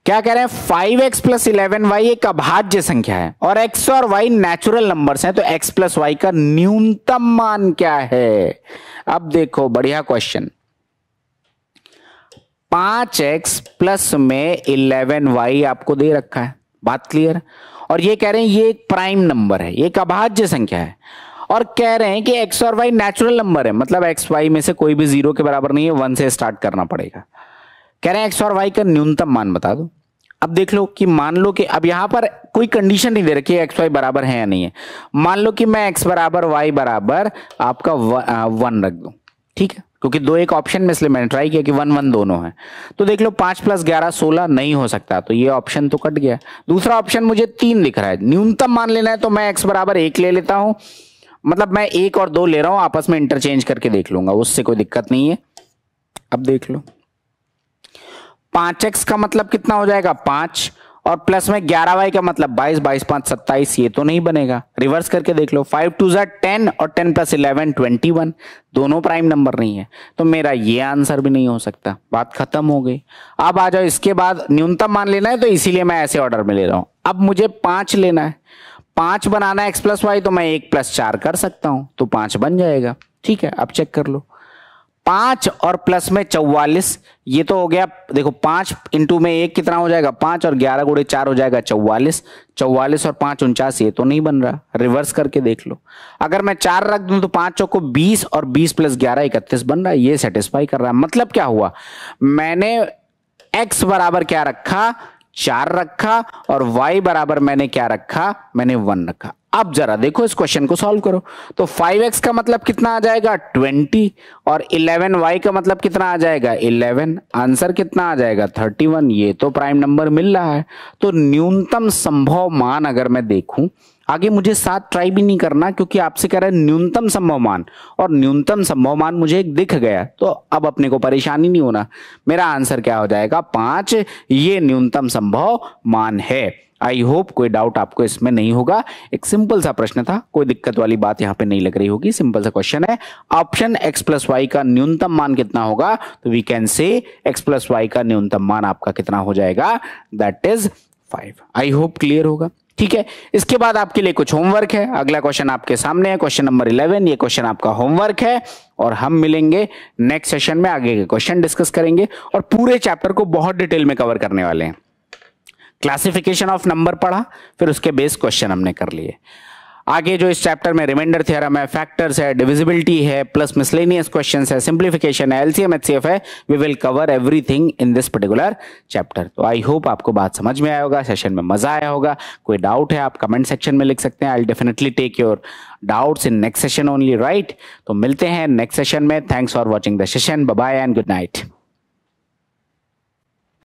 क्या कह रहे हैं? 5x प्लस 11y एक अभाज्य संख्या है और x और y नेचुरल नंबर्स हैं, तो x प्लस y का न्यूनतम मान क्या है? अब देखो बढ़िया क्वेश्चन। 5x प्लस में 11y आपको दे रखा है, बात क्लियर। और ये कह रहे हैं ये एक प्राइम नंबर है, ये एक अभाज्य संख्या है, और कह रहे हैं कि x और y नेचुरल नंबर है, मतलब x y में से कोई भी 0 के बराबर नहीं है, 1 से स्टार्ट करना पड़ेगा। कह रहे हैं x और y का न्यूनतम मान बता दो। अब देख लो कि मान लो कि अब यहां पर कोई कंडीशन नहीं दे रखी है x y बराबर है या नहीं है। मान लो कि मैं x बराबर y बराबर आपका 1 रख दूं, ठीक है, क्योंकि दो एक ऑप्शन में, इसलिए मैंने ट्राई किया कि 1 1 दोनों है। तो देख लो 5 प्लस 11 16 नहीं हो सकता, तो ये ऑप्शन तो कट गया। दूसरा ऑप्शन मुझे 3 दिख रहा है, न्यूनतम मान लेना है, तो मैं x बराबर 1 ले लेता हूं, मतलब मैं 1 और 2 ले रहा हूं, आपस में इंटरचेंज करके देख लूंगा, उससे कोई दिक्कत नहीं है। अब देख लो 5x का मतलब कितना हो जाएगा? 5, और प्लस में 11y का मतलब 22, 22 5 27, ये तो नहीं बनेगा। रिवर्स करके देख लो, 5 2 10 और 10 प्लस 11 21, दोनों प्राइम नंबर नहीं है, तो मेरा ये आंसर भी नहीं हो सकता। बात खत्म हो गई। अब आ जाओ, इसके बाद न्यूनतम मान लेना है, तो इसीलिए मैं ऐसे ऑर्डर में ले रहा हूं। अब मुझे 5 लेना है, 5 बनाना है x प्लस वाई, तो मैं 1 प्लस 4 कर सकता हूं, तो 5 बन जाएगा। ठीक है, अब चेक कर लो, 5 और प्लस में 44, ये तो हो गया। देखो 5 इंटू में 1 कितना हो जाएगा? 5, और 11 गुणे 4 हो जाएगा 44, 44 और 5 49, ये तो नहीं बन रहा। रिवर्स करके देख लो, अगर मैं 4 रख दूं तो 5 चौको 20 और 20 प्लस 11 31 बन रहा है, ये सेटिस्फाई कर रहा है। मतलब क्या हुआ? मैंने x बराबर क्या रखा? 4 रखा, और y बराबर मैंने क्या रखा? मैंने 1 रखा। अब जरा देखो इस क्वेश्चन को सॉल्व करो, तो 5x का मतलब कितना आ जाएगा? 20, और 11y का मतलब कितना आ जाएगा? 11। आंसर कितना आ जाएगा? 31। ये तो प्राइम नंबर मिल रहा है। तो न्यूनतम संभव मान अगर मैं देखूं, आगे मुझे 7 ट्राई भी नहीं करना, क्योंकि आपसे कह रहा है न्यूनतम संभव मान, और न्यूनतम संभव मान मुझे एक दिख गया, तो अब अपने को परेशानी नहीं होना। मेरा आंसर क्या हो जाएगा? 5, ये न्यूनतम संभव मान है। आई होप कोई डाउट आपको इसमें नहीं होगा। एक सिंपल सा प्रश्न था, कोई दिक्कत वाली बात यहाँ पे नहीं लग रही होगी, सिंपल सा क्वेश्चन है। ऑप्शन x प्लस वाई का न्यूनतम मान कितना होगा? तो we can say x plus y का न्यूनतम मान आपका कितना हो जाएगा? That is 5। I hope clear होगा। ठीक है, इसके बाद आपके लिए कुछ होमवर्क है। अगला क्वेश्चन आपके सामने है, क्वेश्चन नंबर 11। ये क्वेश्चन आपका होमवर्क है, और हम मिलेंगे नेक्स्ट सेशन में, आगे के क्वेश्चन डिस्कस करेंगे, और पूरे चैप्टर को बहुत डिटेल में कवर करने वाले हैं। क्लासिफिकेशन ऑफ नंबर पढ़ा, फिर उसके बेस क्वेश्चन हमने कर लिए। आगे जो इस चैप्टर में रिमाइंडर थ्योरम है, फैक्टर्स है, डिविजिबिलिटी है, प्लस मिसलेनियस क्वेश्चंस है, सिंप्लीफिकेशन है, एलसीएम एचसीएफ है, we will cover everything in this particular chapter. तो आई होप आपको बात समझ में आया होगा, सेशन में मजा आया होगा। कोई डाउट है आप कमेंट सेक्शन में लिख सकते हैं। I will definitely take your doubts in next session only, right? तो मिलते हैं नेक्स्ट सेशन में। Thanks for watching the session, bye bye and good night.